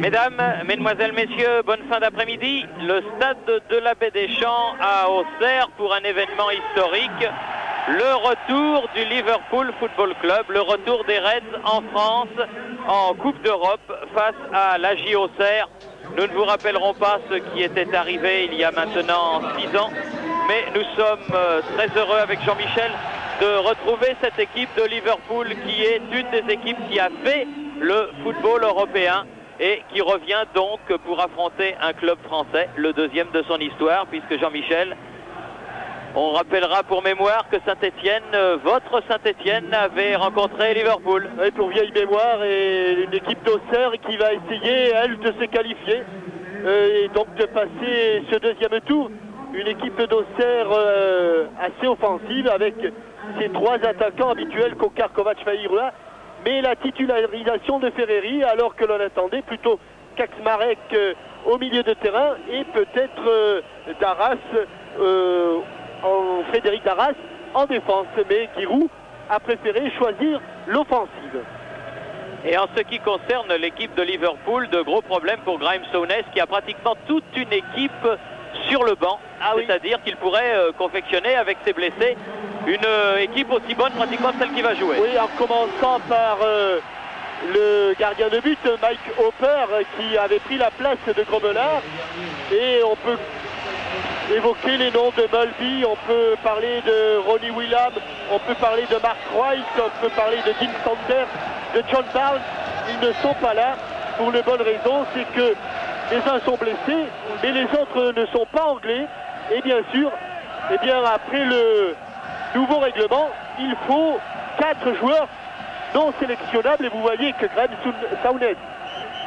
Mesdames, Mesdemoiselles, Messieurs, bonne fin d'après-midi. Le stade de la Baie des Champs à Auxerre pour un événement historique. Le retour du Liverpool Football Club, le retour des Reds en France en Coupe d'Europe face à l'AJ Auxerre. Nous ne vous rappellerons pas ce qui était arrivé il y a maintenant 6 ans, mais nous sommes très heureux avec Jean-Michel de retrouver cette équipe de Liverpool qui est une des équipes qui a fait le football européen et qui revient donc pour affronter un club français, le deuxième de son histoire, puisque Jean-Michel, on rappellera pour mémoire que Saint-Étienne, votre Saint-Étienne avait rencontré Liverpool. Oui, pour vieille mémoire, et une équipe d'Auxerre qui va essayer, elle, de se qualifier et donc de passer ce deuxième tour. Une équipe d'Auxerre assez offensive avec ses 3 attaquants habituels, Kokar, Kovac, Faïrua, mais la titularisation de Ferreri, alors que l'on attendait plutôt Kaczmarek au milieu de terrain et peut-être Darras, Frédéric Darras en défense, mais Giroud a préféré choisir l'offensive. Et en ce qui concerne l'équipe de Liverpool, de gros problèmes pour Graeme Souness qui a pratiquement toute une équipe sur le banc, c'est-à-dire qu'il pourrait confectionner avec ses blessés une équipe aussi bonne pratiquement que celle qui va jouer. Oui, en commençant par le gardien de but, Mike Hopper, qui avait pris la place de Grobelard. Et on peut évoquer les noms de Mulby, on peut parler de Ronnie Whelan, on peut parler de Mark Wright, on peut parler de Dean Sanders, de John Barnes. Ils ne sont pas là pour une bonne raison, c'est que les uns sont blessés, mais les autres ne sont pas anglais. Et bien sûr, après le nouveau règlement, il faut 4 joueurs non sélectionnables. Et vous voyez que Graeme Souness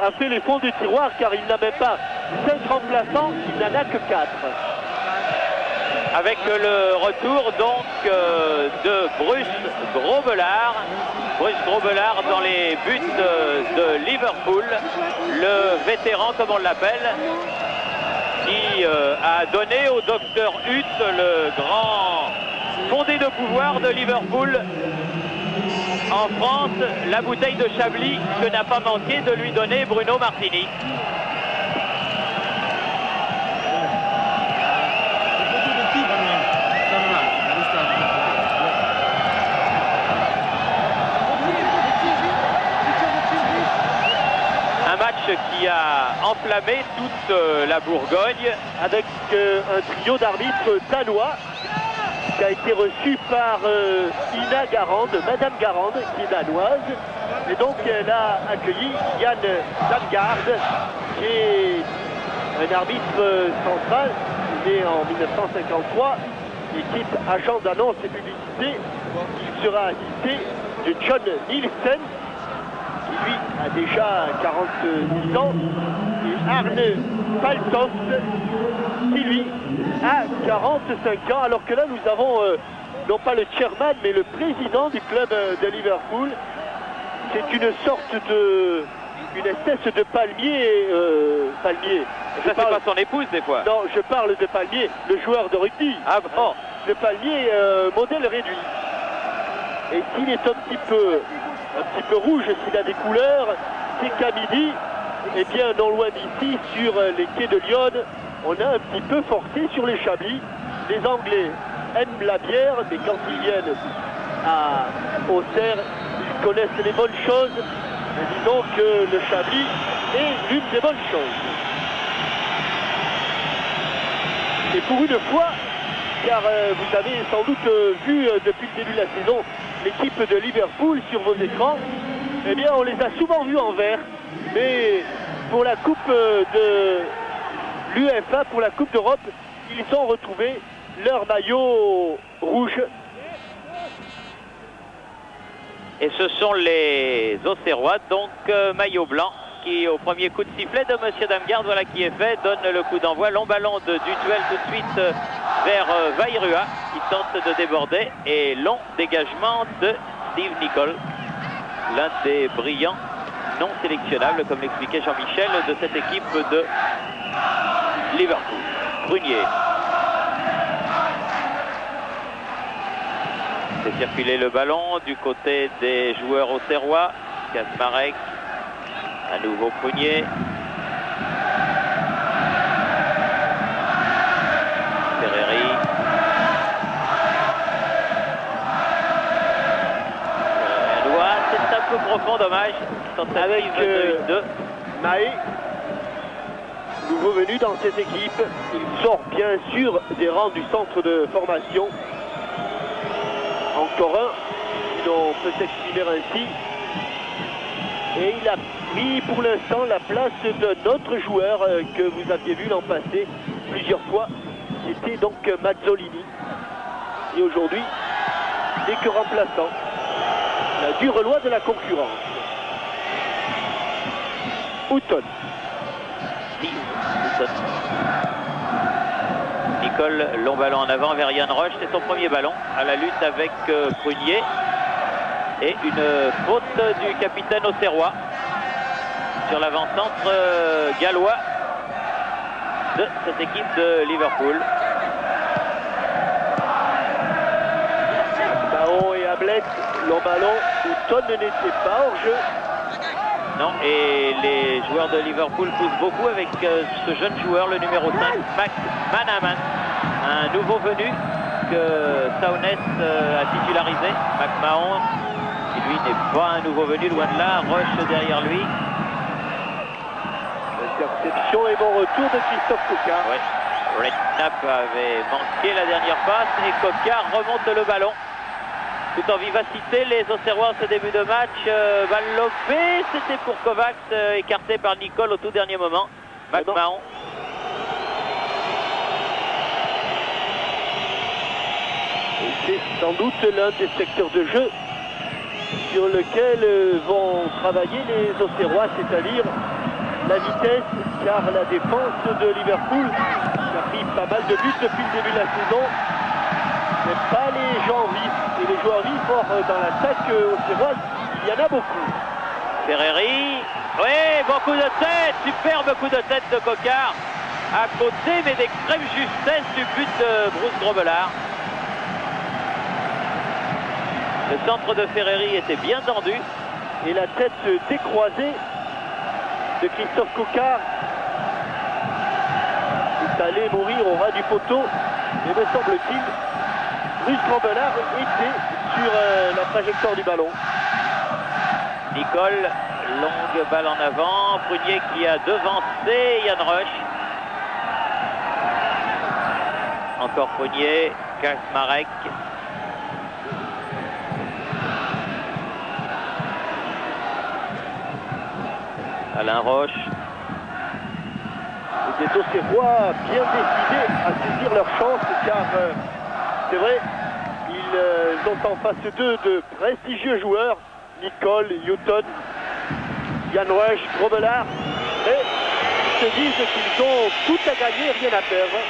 a fait les fonds du tiroir, car il n'a même pas 5 remplaçants, il n'en a que 4. Avec le retour donc de Bruce Grobbelaar. Bruce Grobbelaar dans les buts de Liverpool, le vétéran comme on l'appelle, qui a donné au docteur Hutt, le grand fondé de pouvoir de Liverpool en France, la bouteille de Chablis que n'a pas manqué de lui donner Bruno Martini. Un match qui a enflammé toute la Bourgogne avec un trio d'arbitres danois qui a été reçu par Ina Garand, Madame Garand, qui est danoise. Et donc elle a accueilli Yann Damgaard, qui est un arbitre central, né en 1953, et qui est agent d'annonce et publicité. Il sera assisté de John Nielsen, qui lui a déjà 46 ans, et Arne Faltoft, qui lui a 45 ans, alors que là nous avons non pas le chairman mais le président du club de Liverpool. C'est une sorte de, une espèce de palmier. Ça c'est pas son épouse des fois. Non, je parle de palmier, le joueur de rugby. Ah bon. Le palmier modèle réduit. Et s'il est un petit peu rouge, s'il a des couleurs, c'est qu'à midi, et bien non loin d'ici, sur les quais de Lyon, on a un petit peu forcé sur les Chablis. Les Anglais aiment la bière, mais quand ils viennent à Auxerre, ils connaissent les bonnes choses. Et disons que le Chablis est l'une des bonnes choses. Et pour une fois, car vous avez sans doute vu depuis le début de la saison l'équipe de Liverpool sur vos écrans, eh bien on les a souvent vus en vert, mais pour la Coupe de l'UEFA, pour la Coupe d'Europe, ils ont retrouvé leur maillot rouge. Et ce sont les Auxerrois, donc maillot blanc, qui au premier coup de sifflet de Monsieur Damgaard, voilà qui est fait, donne le coup d'envoi. Long ballon du duel tout de suite vers Vairua, qui tente de déborder, et long dégagement de Steve Nicol, l'un des brillants non sélectionnables, comme l'expliquait Jean-Michel, de cette équipe de Liverpool. Brunier. C'est circuler le ballon du côté des joueurs auxerrois. Kaczmarek, à nouveau Prunier. peu profond, dommage. Avec de 1-2. Maé, nouveau venu dans cette équipe. Il sort bien sûr des rangs du centre de formation. Encore un, si l'on peut s'exprimer ainsi. Et il a pris pour l'instant la place d'un autre joueur que vous aviez vu l'an passé plusieurs fois. C'était donc Mazzolini. Et aujourd'hui, n'est que remplaçant. La dure loi de la concurrence. Houghton. Nicole, long ballon en avant vers Yann Roche. C'est son premier ballon à la lutte avec Prunier. Et une faute du capitaine Auxerrois sur l'avant-centre gallois de cette équipe de Liverpool. Baon et Ablette, long ballon. Houghton n'était pas hors jeu. Non, et les joueurs de Liverpool poussent beaucoup avec ce jeune joueur, le numéro 5, McManaman, un nouveau venu que Saunès a titularisé. McMahon, qui lui n'est pas un nouveau venu, loin de là. Roche derrière lui. Interception et bon retour de Christophe Coquard. Ouais. Redknapp avait manqué la dernière passe et Coquard remonte le ballon. Tout en vivacité, les Auxerrois en ce début de match. Balle lobée, c'était pour Kovacs, écarté par Nicole au tout dernier moment. McMahon. C'est sans doute l'un des secteurs de jeu sur lequel vont travailler les Auxerrois, c'est-à-dire la vitesse, car la défense de Liverpool qui a pris pas mal de buts depuis le début de la saison n'est pas les gens vifs. Et les joueurs vifs, or, dans l'attaque auxerroise, il y en a beaucoup. Ferreri, oui, bon coup de tête, superbe coup de tête de Coquard, à côté, mais d'extrême justesse du but de Bruce Grobelard. Le centre de Ferreri était bien tendu. Et la tête décroisée de Christophe Coquard est allé mourir au ras du poteau. Et me semble-t-il, Bruce Grobelard était sur la trajectoire du ballon. Nicole, longue balle en avant. Prunier qui a devancé Yann Roche. Encore Prunier, Kaczmarek. Alain Roche. Les Auxerrois bien décidés à saisir leur chance, car c'est vrai, ils ont en face d'eux de prestigieux joueurs, Nicole, Houghton, Yann Roche, Grobelard, et ils se disent qu'ils ont tout à gagner, rien à perdre,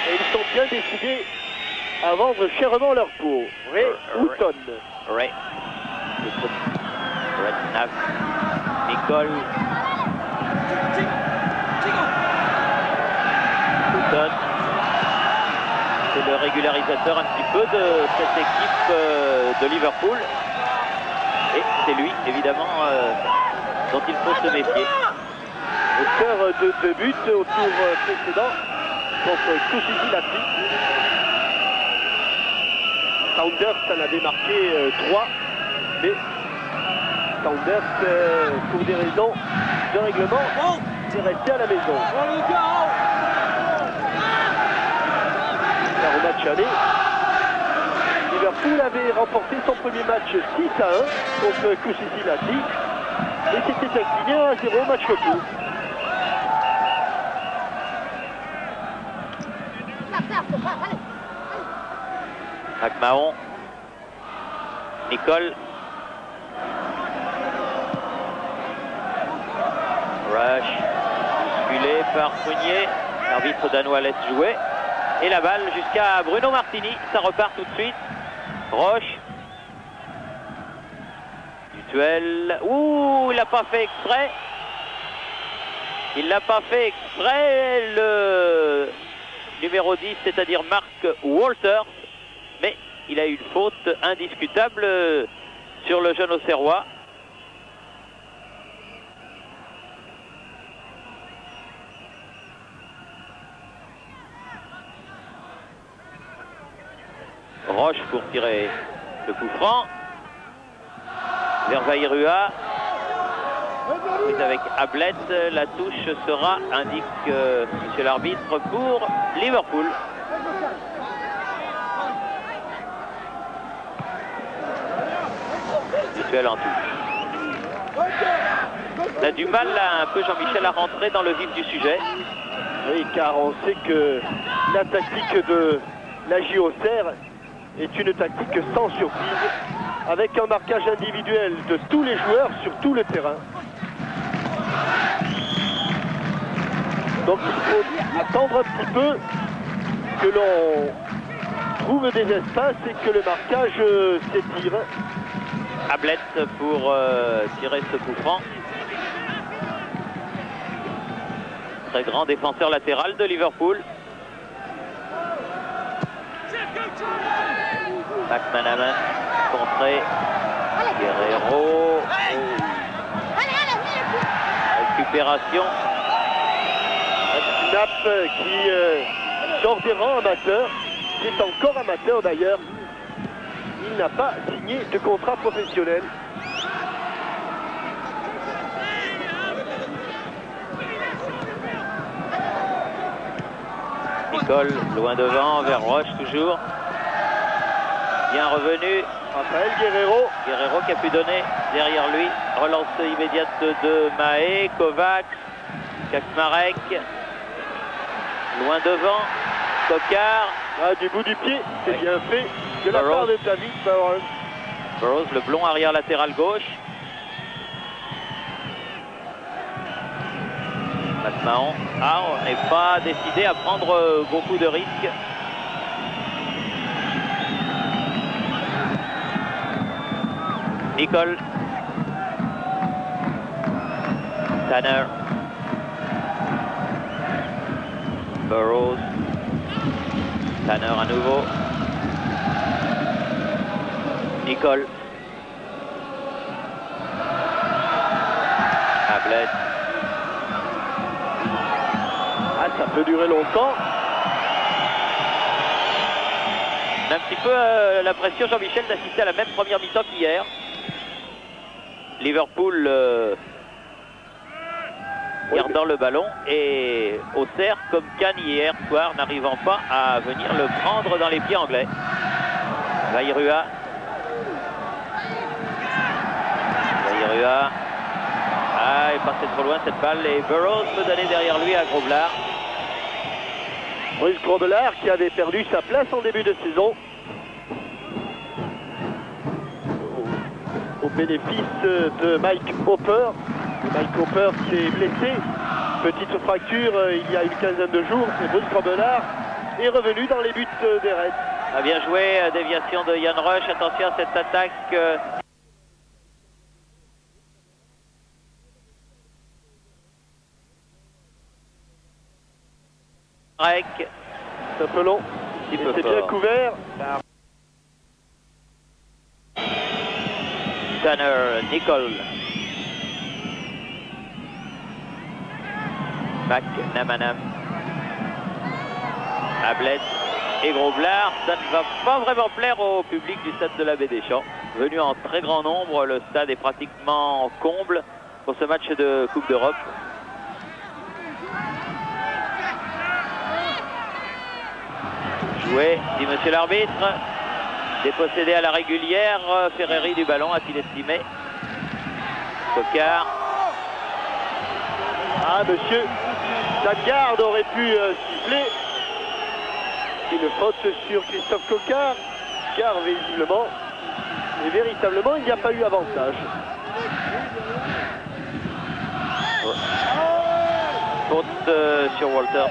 et ils sont bien décidés à vendre chèrement leur peau. Ray Houghton. Ray. Redknapp. Nicole. Houghton. C'est le régularisateur un petit peu de cette équipe de Liverpool. Et c'est lui, évidemment, dont il faut se méfier. Auteur de 2 buts au tour précédent contre Kouchouzi Lafli. Saunders en avait marqué 3, mais Saunders, pour des raisons de règlement, est resté à la maison. Car au match aller, Liverpool avait remporté son premier match 6-1 contre Kouchouzi Lafli et s'était incliné 1-0 match retour. McMahon, Nicole, Rush, bousculé par Prunier, l'arbitre danois laisse jouer, et la balle jusqu'à Bruno Martini, ça repart tout de suite, Roche, Dutuel, ouh, il l'a pas fait exprès, le numéro 10, c'est-à-dire Mark Walters, mais il a eu une faute indiscutable sur le jeune Auxerrois. Roche pour tirer le coup franc. vers Vairua. Prise avec Ablett, la touche sera, indique monsieur l'arbitre, pour Liverpool. Duel en touche. On a du mal là, un peu, Jean-Michel, à rentrer dans le vif du sujet. Oui, car on sait que la tactique de la JOCR est une tactique sans surprise, avec un marquage individuel de tous les joueurs sur tout le terrain. Donc il faut attendre un petit peu que l'on trouve des espaces et que le marquage s'étire. Ablett pour tirer ce coup franc. Très grand défenseur latéral de Liverpool. McManaman contré. Guerrero. Récupération. Snap qui sort des rangs amateurs, qui est encore amateur d'ailleurs. Il n'a pas signé de contrat professionnel. Nicole, loin devant, vers Roche toujours. Bien revenu. Raphaël Guerrero. Guerrero qui a pu donner derrière lui. Relance immédiate de Mahé, Kovacs, Kaczmarek. Loin devant, Coquard. Ah, du bout du pied, c'est bien fait de la part de David Burrows. Burrows, le blond arrière latéral gauche. Mahon. Ah, on n'est pas décidé à prendre beaucoup de risques. Nicole. Tanner. Burrows. Tanner à nouveau. Nicole. Ablett. Ah, ça peut durer longtemps. On a un petit peu l'impression, Jean-Michel, d'assister à la même première mi-temps qu'hier. Liverpool gardant le ballon et Auxerre, comme Cannes hier soir, n'arrivant pas à venir le prendre dans les pieds anglais. Vairua. Ah, il passait trop loin cette balle et Burrows peut donner derrière lui à Grobelaar. Bruce Grobelaar qui avait perdu sa place en début de saison. Au bénéfice de Mike Hopper. Mike Hopper s'est blessé. Petite fracture il y a une quinzaine de jours. Et Bruce Grobelaar est revenu dans les buts des Reds. A bien joué, déviation de Jan Rush. Attention à cette attaque. C'est un peu long. C'est bien couvert. Tanner, Nicole. McManaman. Ablett et Grobelaar. Ça ne va pas vraiment plaire au public du stade de la Baie des Champs. Venu en très grand nombre, le stade est pratiquement en comble pour ce match de Coupe d'Europe. Joué, dit monsieur l'arbitre. Dépossédé à la régulière. Ferreri du ballon, a-t-il estimé? Coquard. Ah, monsieur, Dangarde aurait pu siffler. Une faute sur Christophe Coquard, car visiblement et véritablement, il n'y a pas eu avantage. Faute sur Walter.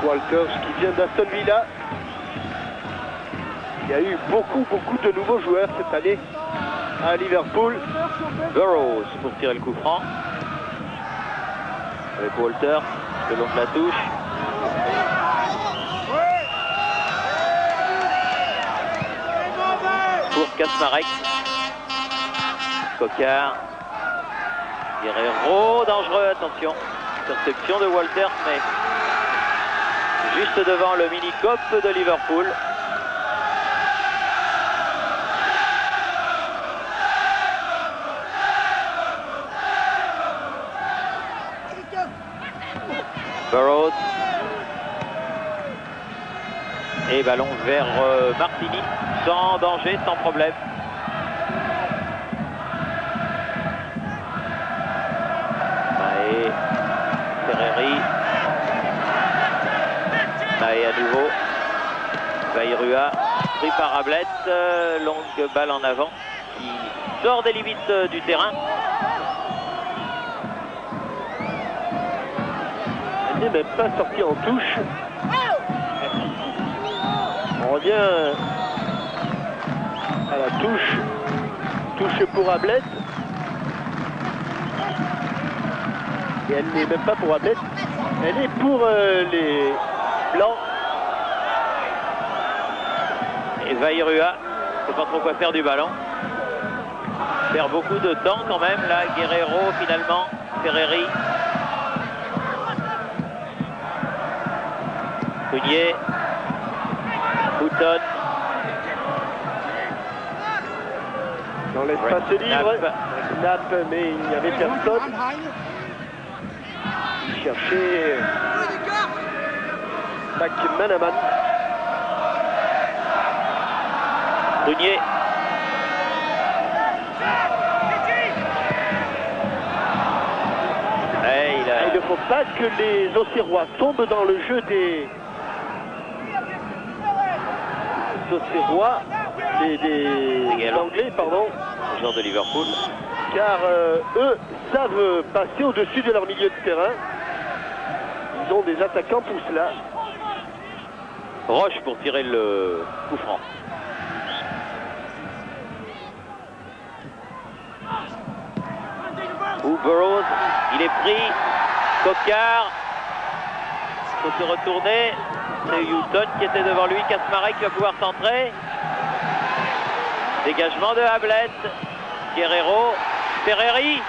Walters qui vient d'Aston Villa. Il y a eu beaucoup de nouveaux joueurs cette année à Liverpool. Burrows pour tirer le coup franc. Avec Walter le long de la touche. Pour Kaczmarek. Coquard. Guerrero, dangereux, attention. Interception de Walter, mais juste devant le mini-cop de Liverpool. Burrows. Et ballon vers Martini, sans danger, sans problème. Mahé, Ferreri. Mahé à nouveau. Vairua, pris par Ablett, longue balle en avant, qui sort des limites du terrain. Elle n'est même pas sortie en touche. On revient à la touche pour Ablett. Et elle n'est même pas pour Ablett, elle est pour les Blancs. Et Vairua, ne sait pas trop quoi faire du ballon. Perd beaucoup de temps quand même, là, Guerrero finalement, Ferreri. Prunier. Houghton. Dans l'espace libre, Knapp, mais il n'y avait personne. Il cherchait McManaman. Prunier. Il ne faut pas que les Auxerrois tombent dans le jeu des Auxerrois, des Anglais, pardon. Les joueurs de Liverpool. Car eux savent passer au-dessus de leur milieu de terrain. Ils ont des attaquants pour cela. Roche pour tirer le coup franc. Burrows, il est pris. Coquard. Il faut se retourner. C'est Houghton qui était devant lui. Kasmarek qui va pouvoir centrer. Dégagement de Ablett. Guerrero. Ferreri.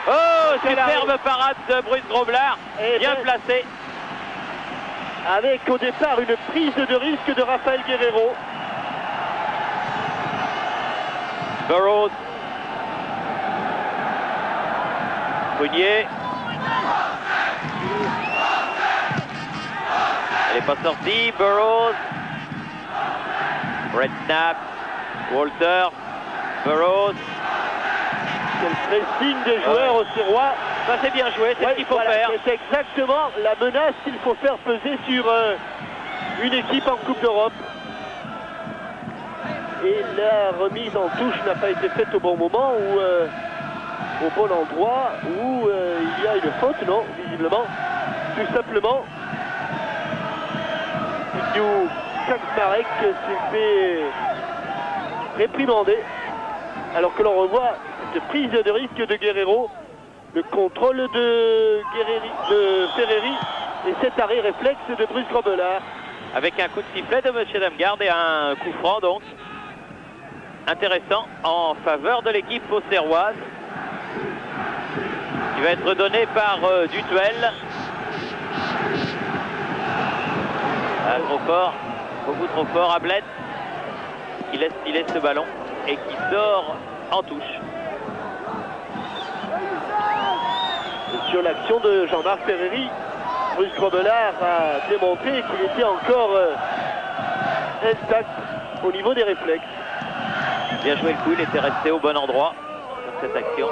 Oh, superbe parade de Bruce Grobbelaar. Bien placé. Avec au départ une prise de risque de Rafael Guerrero. Burrows. Prunier. Elle n'est pas sortie. Burrows. Brett Knapp. Walter. Burrows. Quel pressing des joueurs auxerrois. Ça c'est bien joué, c'est ce qu'il faut faire. C'est exactement la menace qu'il faut faire peser sur une équipe en Coupe d'Europe. Et la remise en touche n'a pas été faite au bon moment ou au bon endroit où il y a une faute, non, visiblement. Tout simplement, Kasmarek s'est fait réprimander alors que l'on revoit cette prise de risque de Guerrero, le contrôle de Ferreri et cet arrêt réflexe de Bruce Grobbelaar. Avec un coup de sifflet de M. Damgarde et un coup franc donc intéressant en faveur de l'équipe auxerroise qui va être donné par Dutuel. Ah, trop fort, beaucoup trop fort. Ablett qui laisse filer ce ballon et qui sort en touche. Et sur l'action de Jean-Marc Ferreri, Bruce Grobbelaar a démontré qu'il était encore intact au niveau des réflexes. Bien joué le coup, il était resté au bon endroit dans cette action.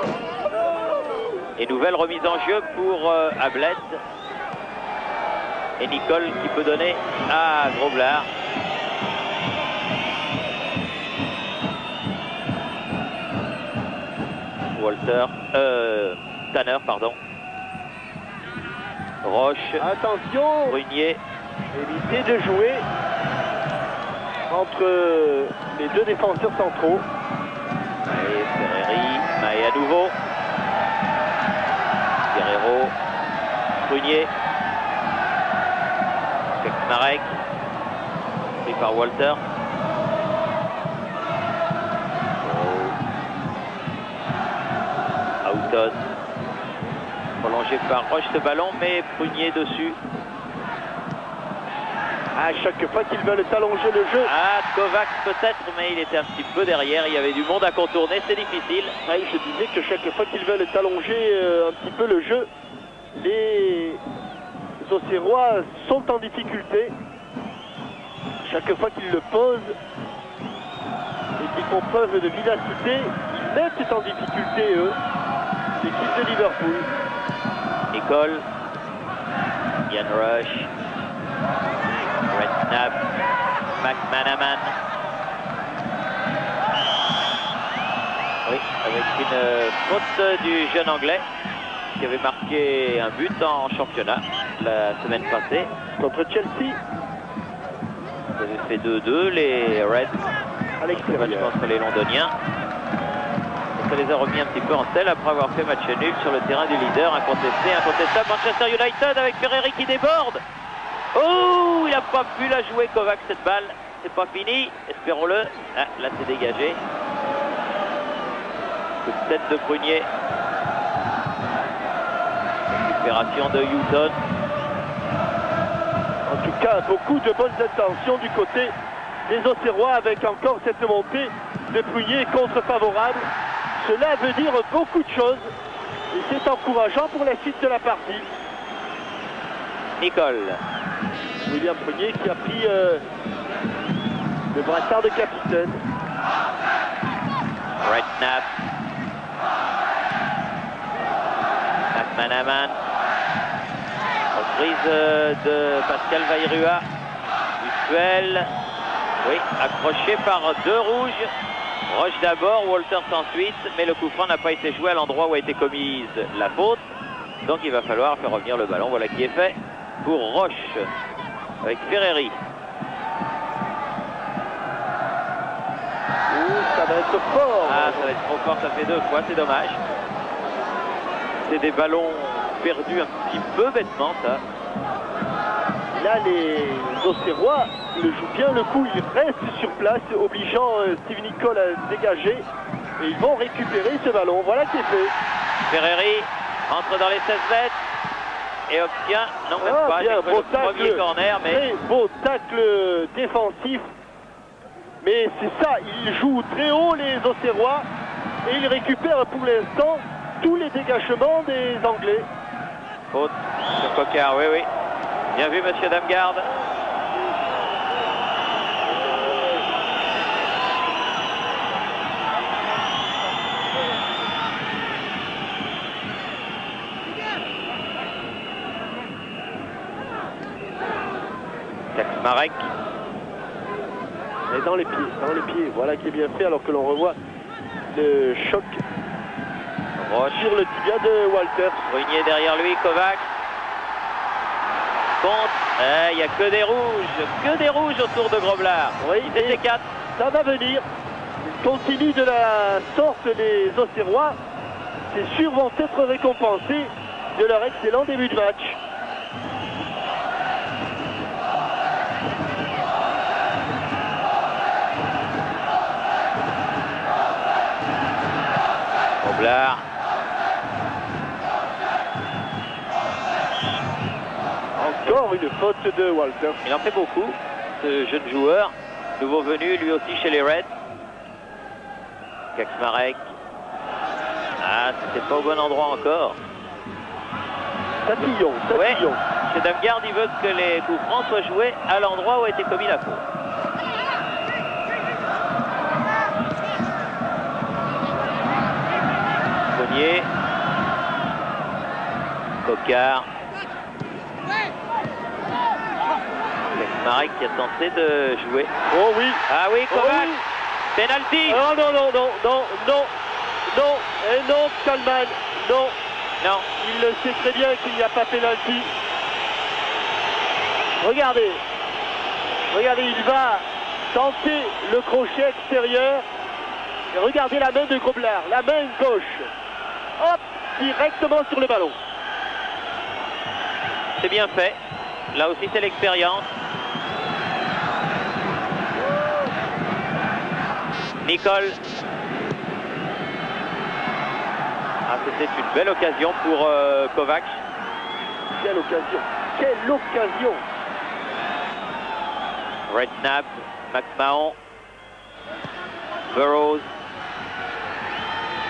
Et nouvelle remise en jeu pour Ablett. Et Nicole qui peut donner à Grobbelaar. Tanner, pardon. Roche. Attention. Prunier. Éviter de jouer entre les deux défenseurs centraux. Mahé, Ferreri. Mahé à nouveau. Guerrero. Prunier. Kasmarek. Pris par Walter. Houghton. Prolongé par Roche ce ballon, mais Prunier dessus. À chaque fois qu'ils veulent allonger le jeu. Ah, Kovacs peut-être, mais il était un petit peu derrière. Il y avait du monde à contourner, c'est difficile. Oui, je disais que chaque fois qu'ils veulent allonger un petit peu le jeu, les Auxerrois sont en difficulté. Chaque fois qu'ils le posent et qu'ils font preuve de vivacité, ils mettent en difficulté, eux, l'équipe de Liverpool. Nicole, Ian Rush, Redknapp, McManaman. Oui, avec une faute du jeune anglais qui avait marqué un but en championnat la semaine passée. Contre Chelsea. Ils avaient fait 2-2, les Reds, à l'extérieur contre les Londoniens. Et ça les a remis un petit peu en selle après avoir fait match nul sur le terrain du leader, incontestable Manchester United avec Ferreri qui déborde. Oh, il n'a pas pu la jouer Kovacs cette balle. C'est pas fini, espérons-le. Ah, là c'est dégagé. Coup de tête de Prunier. Récupération de Houghton. En tout cas, beaucoup de bonnes intentions du côté des Auxerrois avec encore cette montée de Prunier contre-favorable. Cela veut dire beaucoup de choses et c'est encourageant pour la suite de la partie. Nicole. William Prunier qui a pris le brassard de capitaine. Redknapp. McManaman. Reprise de Pascal Vairua. Duel. Oui, accroché par deux rouges. Roche d'abord, Walters ensuite, mais le coup franc n'a pas été joué à l'endroit où a été commise la faute. Donc il va falloir faire revenir le ballon. Voilà qui est fait pour Roche avec Ferreri. Ça va être fort. Ah, ça va être trop fort, ça fait deux fois, c'est dommage. C'est des ballons perdus un petit peu bêtement, ça. Là, les Auxerrois le jouent bien le coup, ils restent sur place, obligeant Steve Nicol à dégager. Et ils vont récupérer ce ballon. Voilà qui est fait. Ferreri entre dans les 16 mètres et obtient, non même pas, bien, beau le premier corner, mais... Très beau tacle défensif. Mais c'est ça, ils jouent très haut les Auxerrois et ils récupèrent pour l'instant tous les dégagements des Anglais. Faute sur Coquard, oui, oui. Bien vu, monsieur Damgarde. Kaczmarek. Et dans les pieds, voilà qui est bien fait alors que l'on revoit le choc Roche sur le tibia de Walters. Brunier derrière lui, Kovacs. Contre, il n'y a que des rouges autour de Groblard. Oui, c'était 4. Ça va venir. Ils continuent de la sorte les Auxerrois. C'est sûr, vont être récompensés de leur excellent début de match. Groblard. Encore une faute de Walters. Il en fait beaucoup, ce jeune joueur, nouveau venu lui aussi chez les Reds. Kaczmarek. Ah, c'était pas au bon endroit encore. Tatillon. Ouais, chez Damgarde, il veut que les coups francs soient joués à l'endroit où a été commis la faute. Bonnier. Coquard. Kaczmarek qui a tenté de jouer. Oh oui. Ah oui, Kovacs. Oh oui. Penalty. Oh non, non, non, non, non, non, et non, Kalman, non. Non. Il le sait très bien qu'il n'y a pas pénalty. Regardez, il va tenter le crochet extérieur. Et regardez la main de Groblard, la main gauche. Hop, directement sur le ballon. C'est bien fait. Là aussi, c'est l'expérience. Nicole. Ah, c'était une belle occasion pour Kovacs. Quelle occasion. Quelle occasion. Redknapp, McMahon, Burroughs.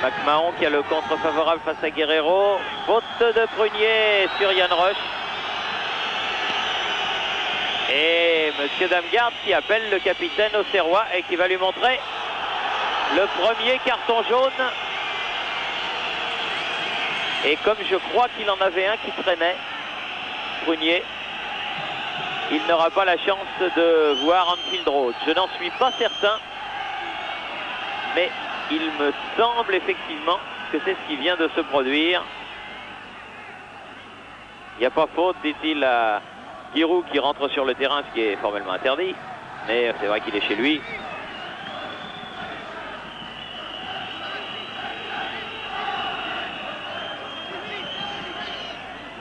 McMahon qui a le contre favorable face à Guerrero. Faute de Prunier sur Yann Roche. Et Monsieur Damgarde qui appelle le capitaine auxerrois et qui va lui montrer le premier carton jaune. Et comme je crois qu'il en avait un qui traînait, Prunier, il n'aura pas la chance de voir Anfield Road. Je n'en suis pas certain, mais il me semble effectivement que c'est ce qui vient de se produire. Il n'y a pas faute, dit-il à Giroud qui rentre sur le terrain, ce qui est formellement interdit, mais c'est vrai qu'il est chez lui.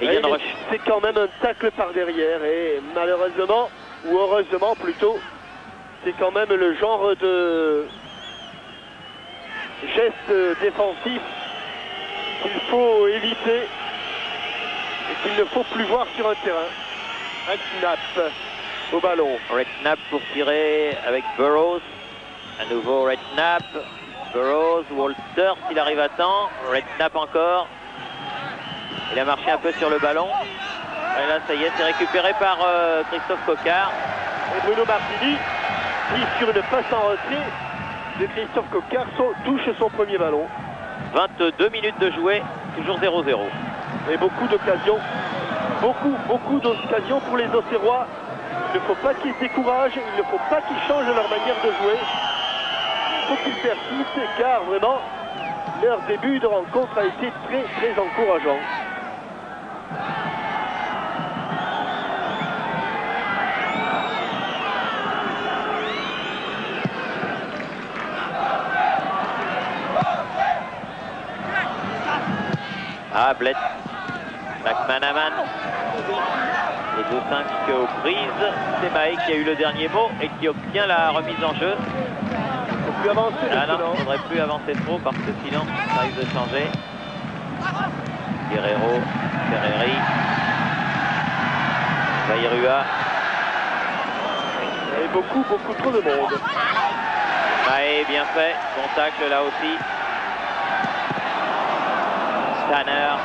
Et c'est quand même un tacle par derrière et malheureusement, ou heureusement plutôt, c'est quand même le genre de geste défensif qu'il faut éviter et qu'il ne faut plus voir sur un terrain. Redknapp au ballon. Redknapp pour tirer avec Burroughs. À nouveau Redknapp. Burroughs, Walter s'il arrive à temps. Redknapp encore. Il a marché un peu sur le ballon. Et là, ça y est, c'est récupéré par Christophe Coquard. Et Bruno Martini, qui sur une passe en retrait de Christophe Coquard, touche son premier ballon. 22 minutes de jouer, toujours 0-0. Et beaucoup d'occasions, beaucoup d'occasions pour les Auxerrois. Il ne faut pas qu'ils se découragent, il ne faut pas qu'ils changent leur manière de jouer. Il faut qu'ils persistent, car vraiment, leur début de rencontre a été très encourageant. Ah, Blett, McManaman, les 2-5 aux prises. C'est Maé qui a eu le dernier mot et qui obtient la remise en jeu. Il ne faut plus avancer. Ah non, il ne faudrait plus avancer trop parce que sinon ça risque de changer. Guerrero, Ferreri, Vairua. Et beaucoup trop de monde. Maé, bien fait, bon tacle là aussi. Tanner.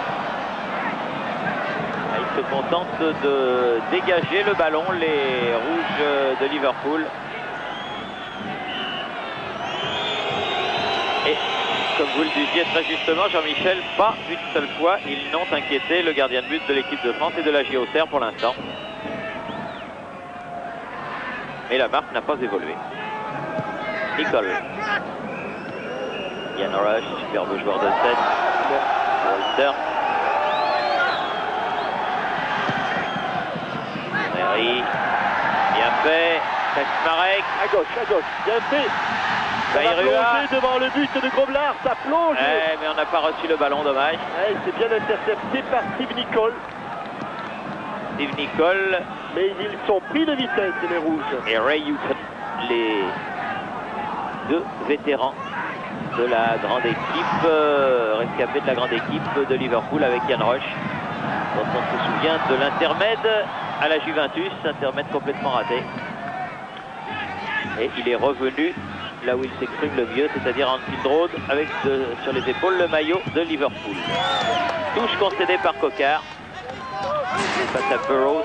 Ils se contentent de dégager le ballon, les rouges de Liverpool. Et comme vous le disiez très justement, Jean-Michel, pas une seule fois, ils n'ont inquiété le gardien de but de l'équipe de France et de la JOCR pour l'instant. Mais la marque n'a pas évolué. Nicole. Yann Rush, superbe joueur de 7. Walter. Ferreri. Bien fait. Kaczmarek. À gauche, bien fait. Ça va plonger devant le but de Groblard, ça plonge. Mais on n'a pas reçu le ballon, dommage. C'est bien intercepté par Steve Nicol. Steve Nicol. Mais ils sont pris de vitesse, les rouges. Et Ray Houghton, les deux vétérans de la grande équipe, rescapés de la grande équipe de Liverpool avec Yann Rush, dont on se souvient de l'intermède à la Juventus, intermède complètement raté. Et il est revenu là où il s'exprime le mieux, c'est-à-dire en Anfield Road, avec sur les épaules le maillot de Liverpool. Touche concédée par Coquard face à Burroughs.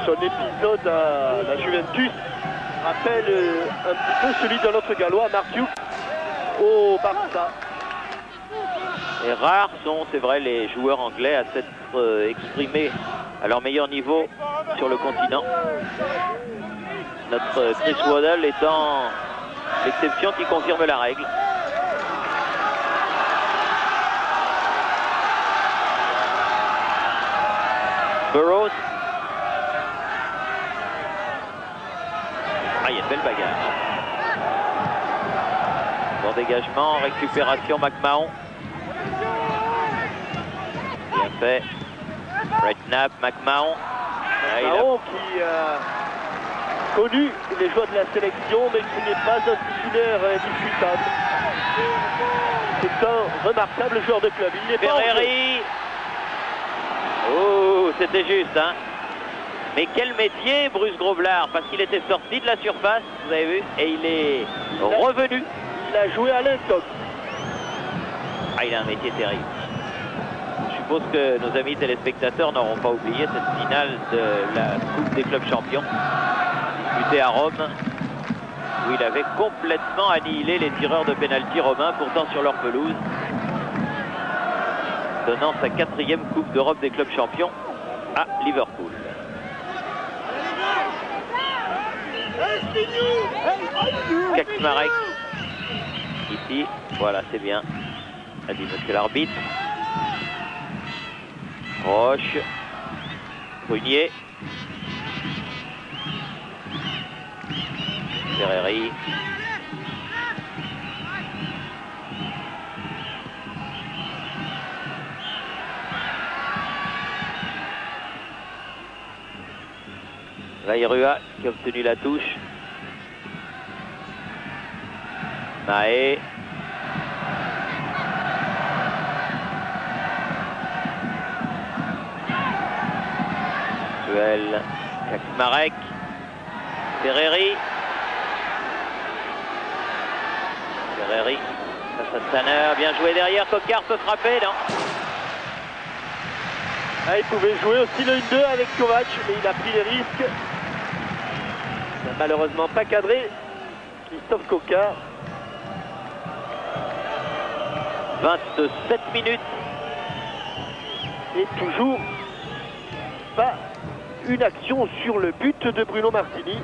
Son épisode à la Juventus rappelle un petit peu celui de notre Gallois, Mark Hughes, au Barça. Et rares sont, c'est vrai, les joueurs anglais à s'être exprimés à leur meilleur niveau sur le continent. Notre Chris Waddle étant l'exception qui confirme la règle. Burroughs. Ah, il y a une belle bagarre. Bon dégagement, récupération McMahon. Bien fait. Redknapp, McMahon. McMahon qui a connu les joueurs de la sélection, mais qui n'est pas un titulaire indiscutable. C'est un remarquable joueur de club. Il n'est pas Ferreri. Oh, c'était juste, hein. Mais quel métier, Bruce Groblard, parce qu'il était sorti de la surface, vous avez vu, et il est revenu. Il a joué à l'intox. Ah, il a un métier terrible. Je suppose que nos amis téléspectateurs n'auront pas oublié cette finale de la Coupe des clubs champions, disputée à Rome, où il avait complètement annihilé les tireurs de pénalty romains, pourtant sur leur pelouse, donnant sa 4e Coupe d'Europe des clubs champions à Liverpool. Kaczmarek, ici, voilà, c'est bien, a dit monsieur l'arbitre. Roche, Prunier, Ferreri, Vairua qui a obtenu la touche. Mahé. Duel. Kaczmarek. Ferreri. Ferreri. Face à Tanner. Bien joué derrière. Coquart peut frapper, non? Ah, il pouvait jouer aussi le 1-2 avec Kovac, mais il a pris les risques. Il n'a malheureusement pas cadré. Christophe Coquart. 27 minutes. Et toujours pas une action sur le but de Bruno Martini.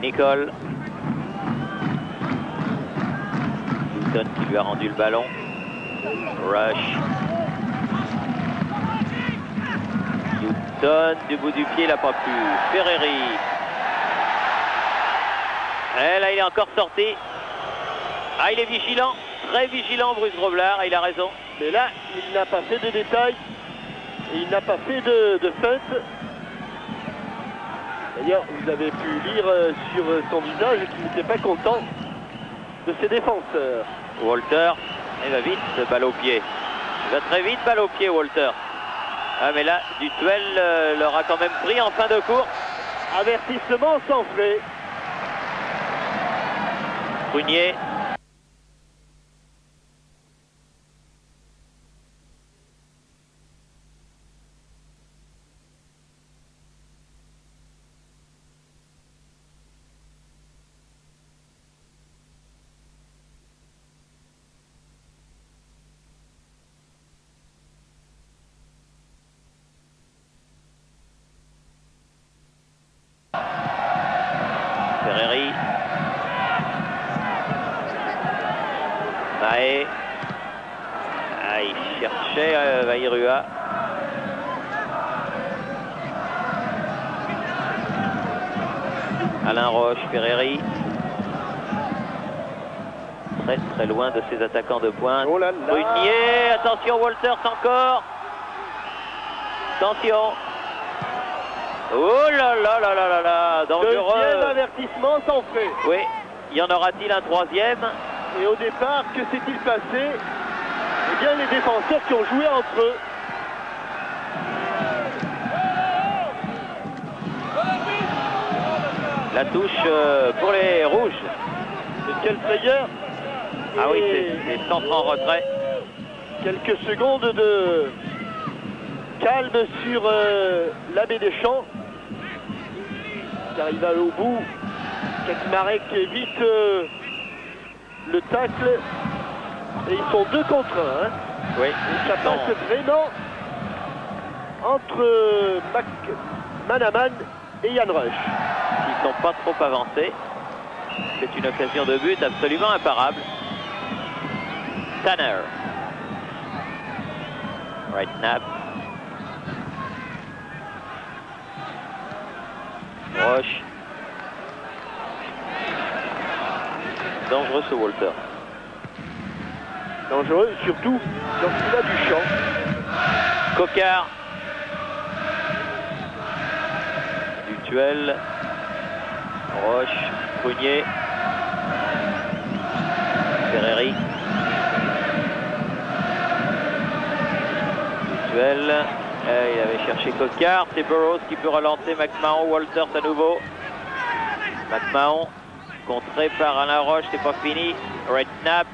Nicole. Newton qui lui a rendu le ballon. Rush. Newton du bout du pied, il n'a pas pu. Ferreri. Et là, il est encore sorti. Ah, il est vigilant, très vigilant, Bruce Groblard, et il a raison. Mais là, il n'a pas fait de détails. Et il n'a pas fait de feinte. D'ailleurs, vous avez pu lire sur son visage qu'il n'était pas content de ses défenseurs. Walter, il va vite, balle au pied. Il va très vite, balle au pied, Walter. Ah, mais là, Dutuel l'aura quand même pris en fin de course. Avertissement sans frais. Prunier. Ferreri. Mahé. Ah, il cherchait Vairua. Alain Roche, Ferreri. Très très loin de ses attaquants de pointe. Oh là là. Prunier, attention Walters encore. Attention. Oh là là là là là là, dangereux. Deuxième avertissement sans frais. Oui, y en aura-t-il un troisième? Et au départ, que s'est-il passé? Eh bien, les défenseurs qui ont joué entre eux. La touche pour les rouges. Mais quelle frayeur! Ah oui, Et c'est centre en retrait. quelques secondes de calme sur l'abbé Deschamps. Qui arrive au bout. Kaczmarek évite le tacle. Et ils sont 2 contre 1. Hein. Oui. Et ça passe vraiment entre Manaman et Jan Rush. Ils ne sont pas trop avancés. C'est une occasion de but absolument imparable. Tanner. Right snap. Roche. Dangereux ce Walter. Dangereux, surtout lorsqu'il a du champ. Coquart. Dutuel. Roche. Prunier. Ferreri. Dutuel. Il avait cherché Cocard, c'est Burroughs qui peut relancer McMahon, Walters à nouveau. McMahon, contré par Alain Roche, c'est pas fini. Redknapp.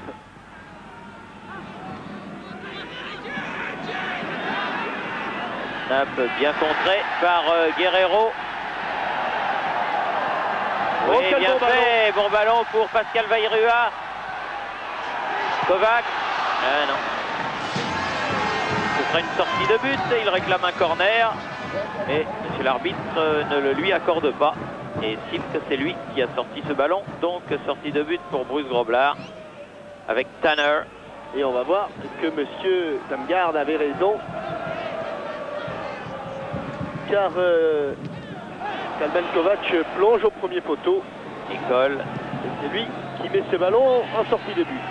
Bien contré par Guerrero. Oui, bien fait, bon ballon pour Pascal Vairua. Kovac. Non. Ce sera une sortie de but, il réclame un corner. Mais monsieur l'arbitre ne le lui accorde pas. Et estime que c'est lui qui a sorti ce ballon. Donc sortie de but pour Bruce Groblard avec Tanner. Et on va voir que monsieur Damgard avait raison. Car Kalman Kovac plonge au premier poteau. Nicole. C'est lui qui met ce ballon en sortie de but.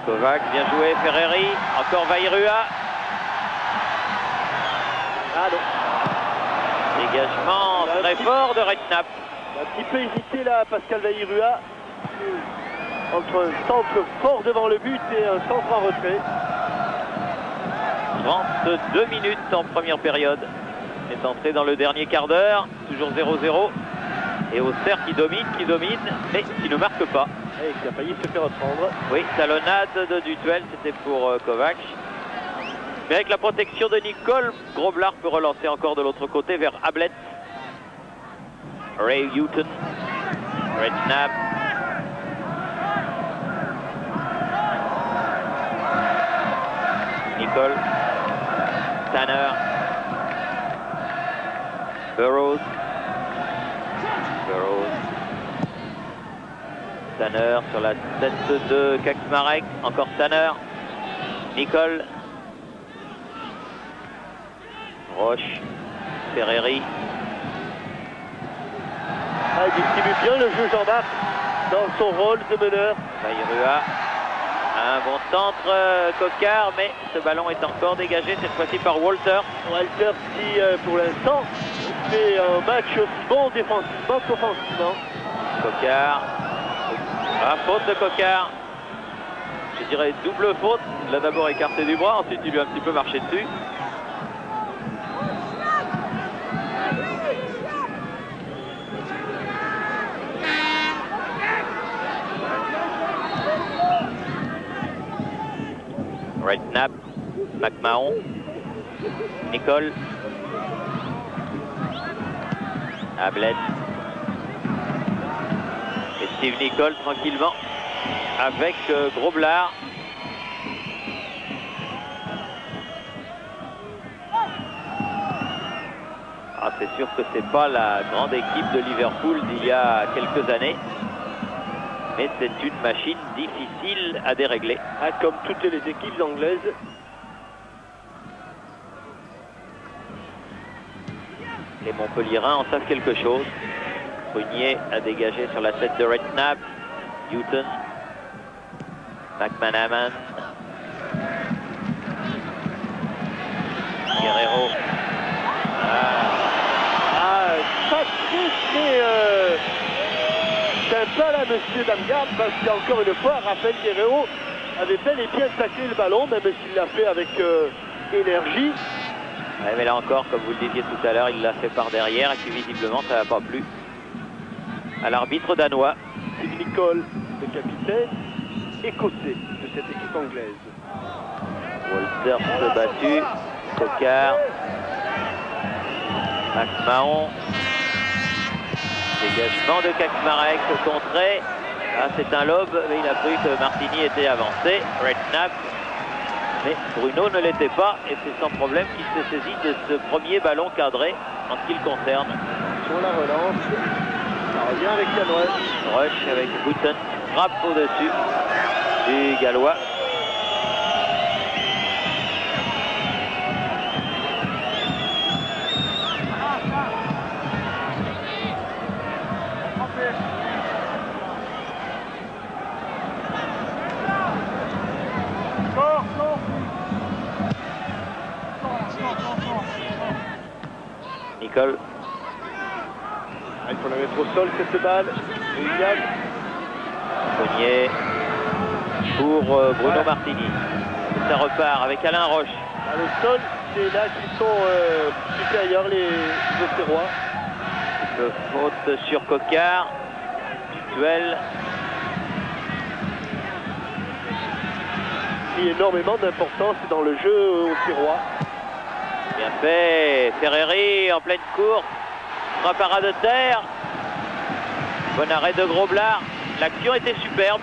Kovac, bien joué. Ferreri, encore Vairua. Ah non. Dégagement très fort de Redknapp. Un petit peu hésité là, Pascal Vairua. Entre un centre fort devant le but et un centre en retrait. 32 minutes en première période. Est entré dans le dernier quart d'heure, toujours 0-0. Et Auxerre qui domine, mais qui ne marque pas. Et qui a failli se faire reprendre. Oui, talonnade de Dutuel, c'était pour Kovac. Mais avec la protection de Nicole, Groblard peut relancer encore de l'autre côté vers Ablett. Ray Houghton, Redknapp. Nicole, Tanner. Burroughs. Tanner sur la tête de Kaczmarek. Encore Tanner. Nicole. Roche. Ferreri. Il distribue bien le jeu Jean-Marc dans son rôle de meneur. Vairua. Un bon centre, Cocard, mais ce ballon est encore dégagé cette fois-ci par Walter. Walter qui, pour l'instant, fait un match aussi bon défensivement qu'offensivement. Cocard. Faute de Cocard. Je dirais double faute. Il l'a d'abord écarté du bras, ensuite il lui a un petit peu marché dessus. Redknapp, McMahon, Nicole, Ablett et Steve Nicole tranquillement avec Groblard. C'est sûr que c'est pas la grande équipe de Liverpool d'il y a quelques années. Mais c'est une machine difficile à dérégler. Comme toutes les équipes anglaises. Les Montpelliérains en savent quelque chose. Prunier a dégagé sur la tête de Redknapp. Houghton. McManaman. Guerrero. Pas très sympa là, monsieur Damgard, parce qu'encore une fois, Raphaël Guerrero avait bel et bien taclé le ballon, même s'il l'a fait avec énergie. Ouais, mais là encore, comme vous le disiez tout à l'heure, il l'a fait par derrière et puis visiblement ça n'a pas plu à l'arbitre danois. Steve Nicole, le capitaine écossais de cette équipe anglaise. Walter se battu, Cocard, McMahon, dégagement de Kaczmarek au contré. C'est un lob, mais il a cru que Martini était avancé. Redknapp, mais Bruno ne l'était pas et c'est sans problème qu'il se saisit de ce premier ballon cadré en ce qui le concerne. Sur la relance, ça revient avec Gallois. Rush avec Houghton, frappe au-dessus du Gallois. Nicole. Il faut la mettre au sol cette balle. William. Cogné pour Bruno Martini. Ça repart avec Alain Roche. Le sol c'est là qu'ils sont supérieurs, les Auxerrois. Faute sur Coquard. Duel. Il y a énormément d'importance dans le jeu Auxerrois. Bien fait. Ferreri en pleine course. Frappe à ras de terre. Bon arrêt de Groblard. L'action était superbe.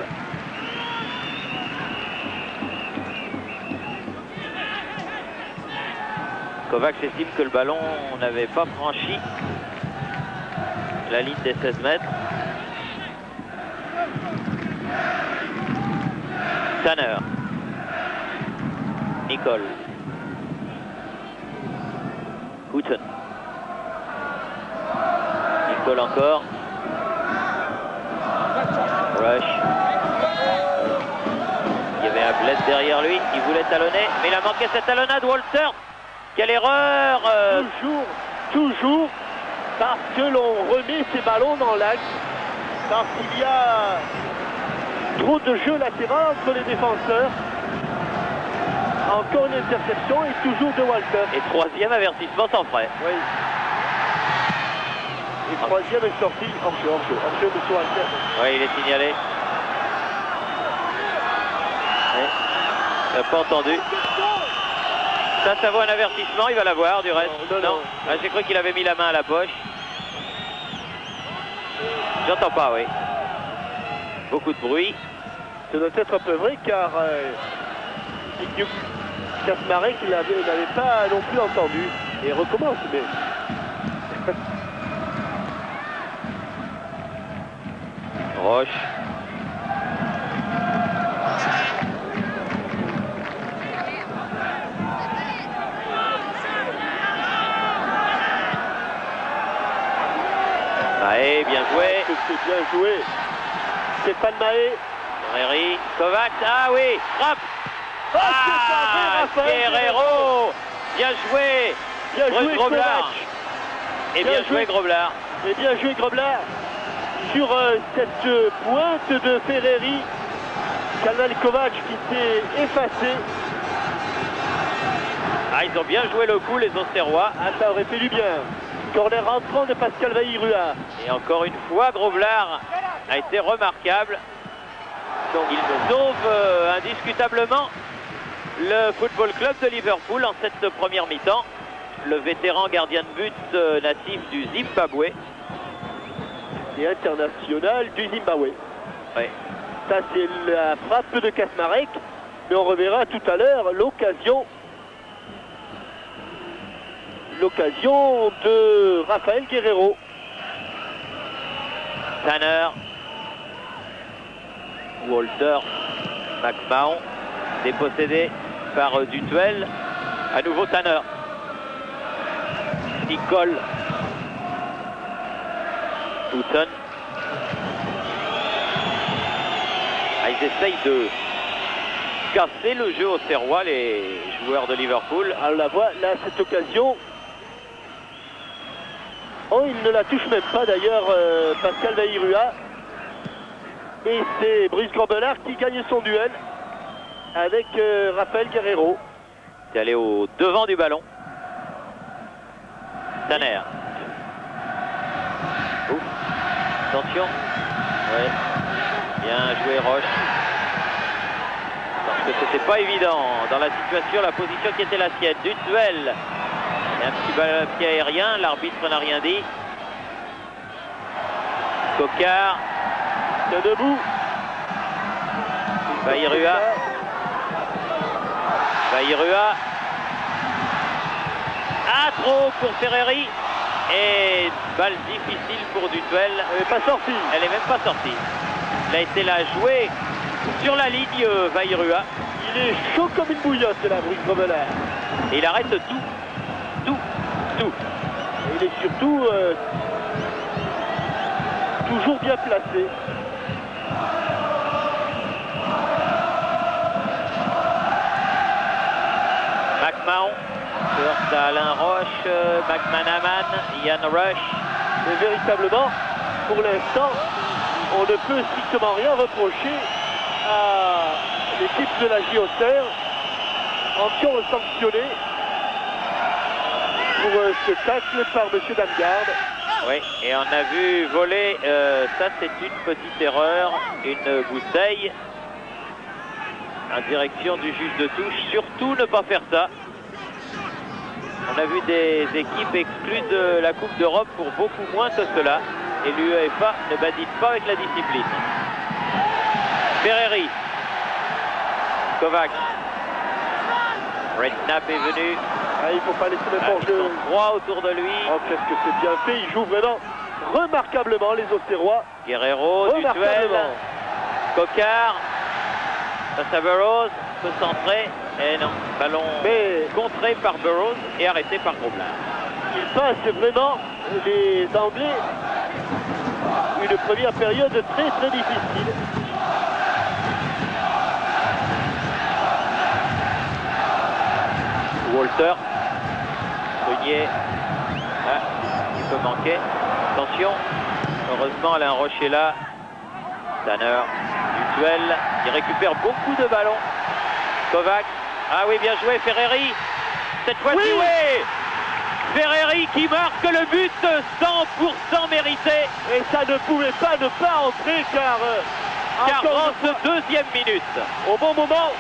Kovacs estime que le ballon n'avait pas franchi la ligne des 16 mètres. Tanner. Nicole. Houghton. Nicole encore. Rush. Il y avait un bled derrière lui. Il voulait talonner, mais il a manqué cette talonnade. Walter. Quelle erreur Toujours parce que l'on remet ces ballons dans l'axe. Parce qu'il y a trop de jeu latéral entre les défenseurs. Encore une interception et toujours de Walter. Et troisième avertissement sans frais. Oui. Et troisième est sorti hors-jeu, monsieur Walter. Oui, il est signalé. Il n'a pas entendu. Ça vaut un avertissement, il va l'avoir du reste. Non. Ah, j'ai cru qu'il avait mis la main à la poche. J'entends pas, oui. Beaucoup de bruit. Ça doit être un peu vrai car Kasmarek n'avait pas non plus entendu. Et il recommence, mais... Roche. Mahé, bien joué. C'est bien joué. Stéphane Mahé. Ferreri, Kovacs, ah oui, frappe. Guerrero. Bien joué. Bien joué Groblard. Et bien joué Groblard. Et bien joué Groblard. Sur cette pointe de Ferreri, Kalman Kovacs qui s'est effacé. Ah, ils ont bien joué le coup, les Auxerrois. Ah, ça aurait fait du bien. Corner entrant de Pascal Vaillirua. Et encore une fois, Groblard a été remarquable. Donc, il sauve indiscutablement le Football Club de Liverpool en cette première mi-temps. Le vétéran gardien de but natif du Zimbabwe. Et international du Zimbabwe. Oui. Ça, c'est la frappe de Kasmarek. Mais on reverra tout à l'heure l'occasion de Raphaël Guerrero. Tanner. Walter. McMahon. Dépossédé par Dutuel. À nouveau Tanner. Nicole. Houghton. Ah, ils essayent de casser le jeu auxerrois, les joueurs de Liverpool. Alors la voit là, cette occasion. Oh, il ne la touche même pas d'ailleurs, Pascal Vaillirua. Et c'est Brice Groblard qui gagne son duel avec Raphaël Guerrero. C'est allé au devant du ballon. Tanner. Ouf. Attention. Ouais. Bien joué Roche. Parce que c'était pas évident dans la situation, la position qui était la sienne. Du duel. Et un petit ballon pied aérien, l'arbitre n'a rien dit. Coquard. Tient debout. Vaillirua. Vaillirua. Ah, trop pour Ferreri. Et balle difficile pour Dutuel. Elle n'est pas sortie. Elle n'est même pas sortie. Il a été là joué sur la ligne Vaillirua. Il est chaud comme une bouillotte là, Brice Groblard. Et il arrête tout. Et il est surtout toujours bien placé. McMahon, first à Alain Roche, McManaman, Ian Rush. Mais véritablement, pour l'instant, on ne peut strictement rien reprocher à l'équipe de la JOCR. Entièrement sanctionnée. pour ce tacle par M. Damgarde. Oui, et on a vu voler, ça c'est une petite erreur, une bouteille en direction du juge de touche. Surtout ne pas faire ça. On a vu des équipes exclues de la Coupe d'Europe pour beaucoup moins que cela. Et l'UEFA ne badine pas avec la discipline. Ferreri. Kovac. Redknapp est venu. Ah, il ne faut pas laisser le hors-jeu. Droit autour de lui. Oh, qu'est-ce que c'est bien fait. Il joue vraiment remarquablement les Auxerrois. Guerrero du duel. Coquard. Face à Burroughs. Peut centrer. Et non. Ballon contré par Burroughs et arrêté par Grobler. Il passe vraiment les Anglais une première période très très difficile. Walter. Brunier. Ah, il peut manquer. Attention. Heureusement, Alain Roche est là. Tanner. Du duel. Il récupère beaucoup de ballons. Kovac. Ah oui, bien joué, Ferreri. Cette fois-ci, oui. Ferreri qui marque le but 100% mérité. Et ça ne pouvait pas ne pas entrer car 42e minute. Au bon moment,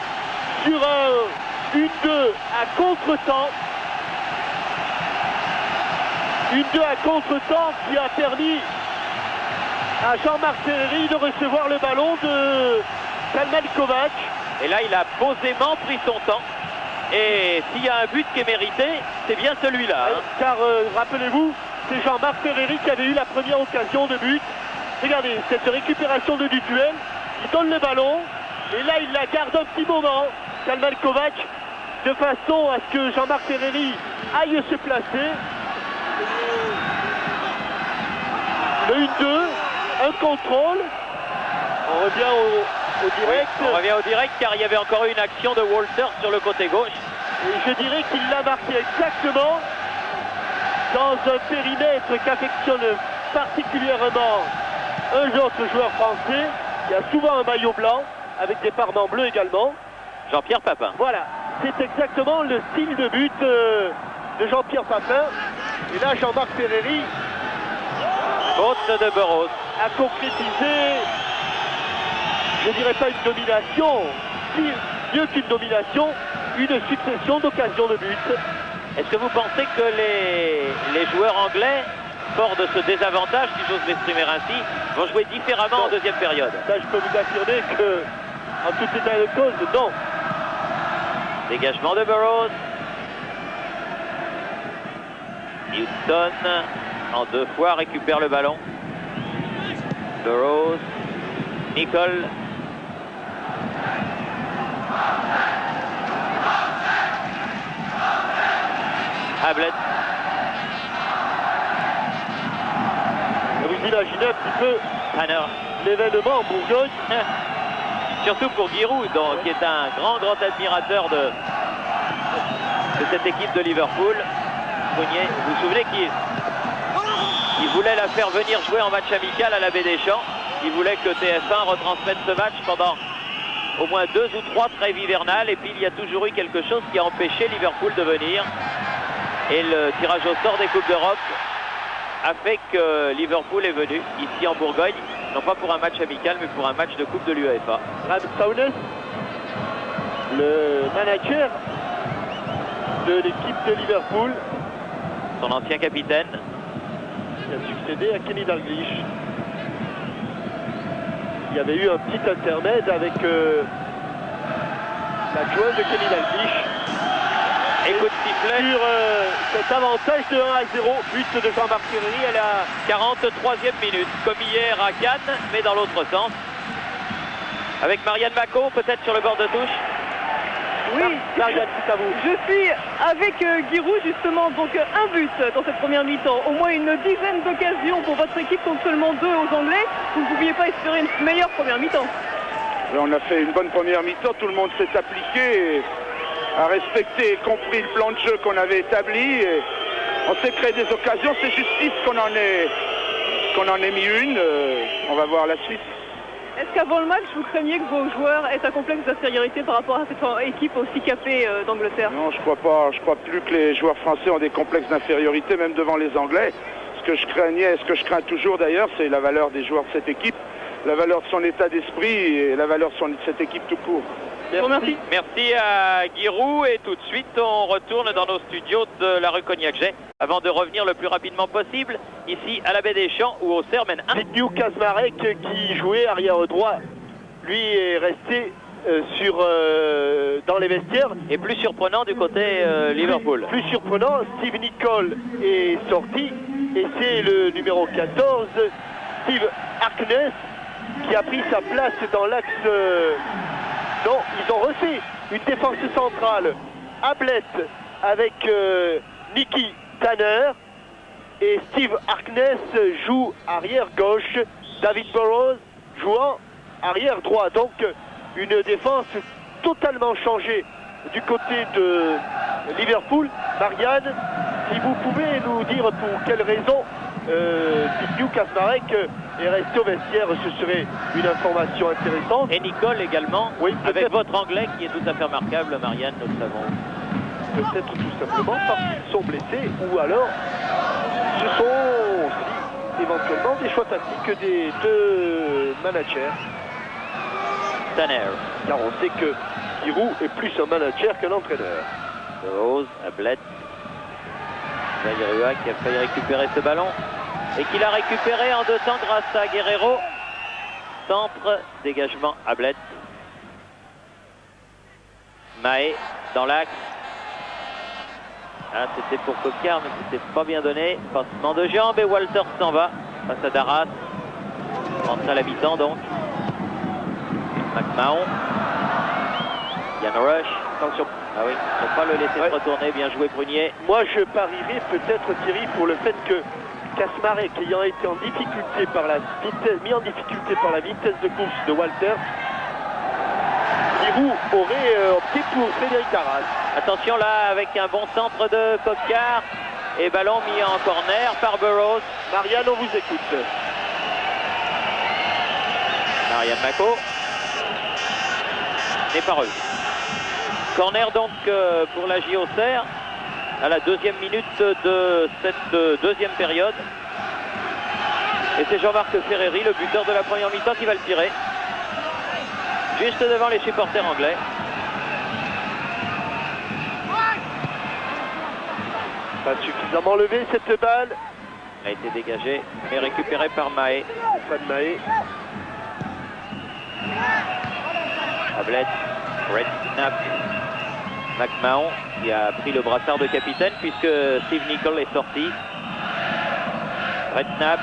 sur un 1-2 à contre-temps. 1-2 à contre-temps qui a permis à Jean-Marc Ferreri de recevoir le ballon de Kalman Kovac. Et là, il a posément pris son temps. Et s'il y a un but qui est mérité, c'est bien celui-là. Hein. Car rappelez-vous, c'est Jean-Marc Ferreri qui avait eu la première occasion de but. Regardez, cette récupération de du duel, il donne le ballon, et là il la garde un petit moment, Kalman Kovac, de façon à ce que Jean-Marc Ferreri aille se placer. Le 1-2, un contrôle, on revient au direct. Oui, on revient au direct car il y avait encore une action de Walter sur le côté gauche. Et je dirais qu'il l'a marqué exactement dans un périmètre qu'affectionne particulièrement un autre joueur français qui a souvent un maillot blanc avec des parements bleus également. Jean-Pierre Papin. Voilà, c'est exactement le style de but de Jean-Pierre Papin. Et là, Jean-Marc Ferreri, faute de Burroughs, a concrétisé, je dirais pas une domination, mieux qu'une domination, une succession d'occasions de but. Est-ce que vous pensez que les joueurs anglais, forts de ce désavantage, si j'ose m'exprimer ainsi, vont jouer différemment en deuxième période? Ça, je peux vous affirmer que, en tout état de cause, non. Dégagement de Burroughs. Newton, en deux fois, récupère le ballon. Burroughs. Nicole. Hablett. Vous imaginez un petit peu Tanner. l'événement en Bourgogne. Surtout pour Giroud, qui est un grand admirateur de cette équipe de Liverpool. Brunier, vous vous souvenez qu'il voulait la faire venir jouer en match amical à la Baie des Champs. Il voulait que TF1 retransmette ce match pendant au moins 2 ou 3 trêves hivernales. Et puis il y a toujours eu quelque chose qui a empêché Liverpool de venir. Et le tirage au sort des Coupes d'Europe a fait que Liverpool est venu ici en Bourgogne, non pas pour un match amical, mais pour un match de Coupe de l'UEFA. Ramsaunes, le manager de l'équipe de Liverpool, son ancien capitaine, qui a succédé à Kenny Dalglish. Il y avait eu un petit intermède avec l'adjoint de Kenny Dalglish. Écoute sifflet. Sur cet avantage de 1-0, but de Jean-Marc Ferreri à la 43e minute, comme hier à Cannes, mais dans l'autre sens. Avec Marianne Macot, peut-être sur le bord de touche. Oui, Marianne, c'est à vous. Je suis avec Giroud justement, donc un but dans cette première mi-temps, au moins une dizaine d'occasions pour votre équipe contre seulement 2 aux Anglais. Vous ne pouviez pas espérer une meilleure première mi-temps. On a fait une bonne première mi-temps, tout le monde s'est appliqué à respecter, y compris le plan de jeu qu'on avait établi. Et on s'est créé des occasions, c'est justice qu'on en ait mis une. On va voir la suite. Est-ce qu'avant le match, vous craigniez que vos joueurs aient un complexe d'infériorité par rapport à cette équipe aussi capée d'Angleterre? Non, je crois pas. Je crois plus que les joueurs français ont des complexes d'infériorité, même devant les Anglais. Ce que je craignais, ce que je crains toujours d'ailleurs, c'est la valeur des joueurs de cette équipe, la valeur de son état d'esprit et la valeur de cette équipe tout court. Merci. Merci à Giroud et tout de suite on retourne dans nos studios de la rue Cognac-Jet avant de revenir le plus rapidement possible ici à la Baie des Champs où Auxerre mène 1. Zbigniew Kaczmarek qui jouait arrière droit, lui est resté dans les vestiaires. Et plus surprenant du côté Liverpool. Plus surprenant, Steve Nicol est sorti et c'est le numéro 14, Steve Harkness, qui a pris sa place dans l'axe. Non, ils ont refait une défense centrale. Ablett avec Nicky Tanner et Steve Harkness joue arrière gauche. David Burrows jouant arrière droit. Donc une défense totalement changée du côté de Liverpool. Marianne, si vous pouvez nous dire pour quelle raison Zbigniew Kaczmarek est resté au vestiaire, ce serait une information intéressante. Et Nicole également, oui, avec votre anglais qui est tout à fait remarquable, Marianne, nous le savons. Peut-être tout simplement parce qu'ils sont blessés ou alors ce sont aussi éventuellement des choix tactiques des deux managers. Tanner. Car on sait que Giroud est plus un manager qu'un entraîneur. Rose, Ablett. Zaïrua qui a failli récupérer ce ballon et qui l'a récupéré en 2 temps grâce à Guerrero. Centre, dégagement, Ablett. Mahé dans l'axe. Ah, c'était pour Coquard mais c'était pas bien donné. Passement de jambes et Walter s'en va face à Darras. Entre à l'habitant donc. McMahon. Yann Rush. Attention. Ah oui, il ne faut pas le laisser retourner. Bien joué Prunier. Moi je parierais peut-être Thierry pour le fait que Kaczmarek ayant été en difficulté par la vitesse, mis en difficulté par la vitesse de course de Walter, Giroud aurait opté pour Frédéric Darras. Attention là avec un bon centre de Coquard et ballon mis en corner par Burrows. Marianne, on vous écoute. Marianne Mako n'est pas revenu. Corner donc pour la J Auxerre à la 2e minute de cette 2e période. Et c'est Jean-Marc Ferreri, le buteur de la première mi-temps, qui va le tirer. Juste devant les supporters anglais. Pas suffisamment levé cette balle. Elle a été dégagée mais récupérée par Mahé. Stéphane Mahé. Ablett, Redknapp, McMahon qui a pris le brassard de capitaine puisque Steve Nicol est sorti. Redknapp.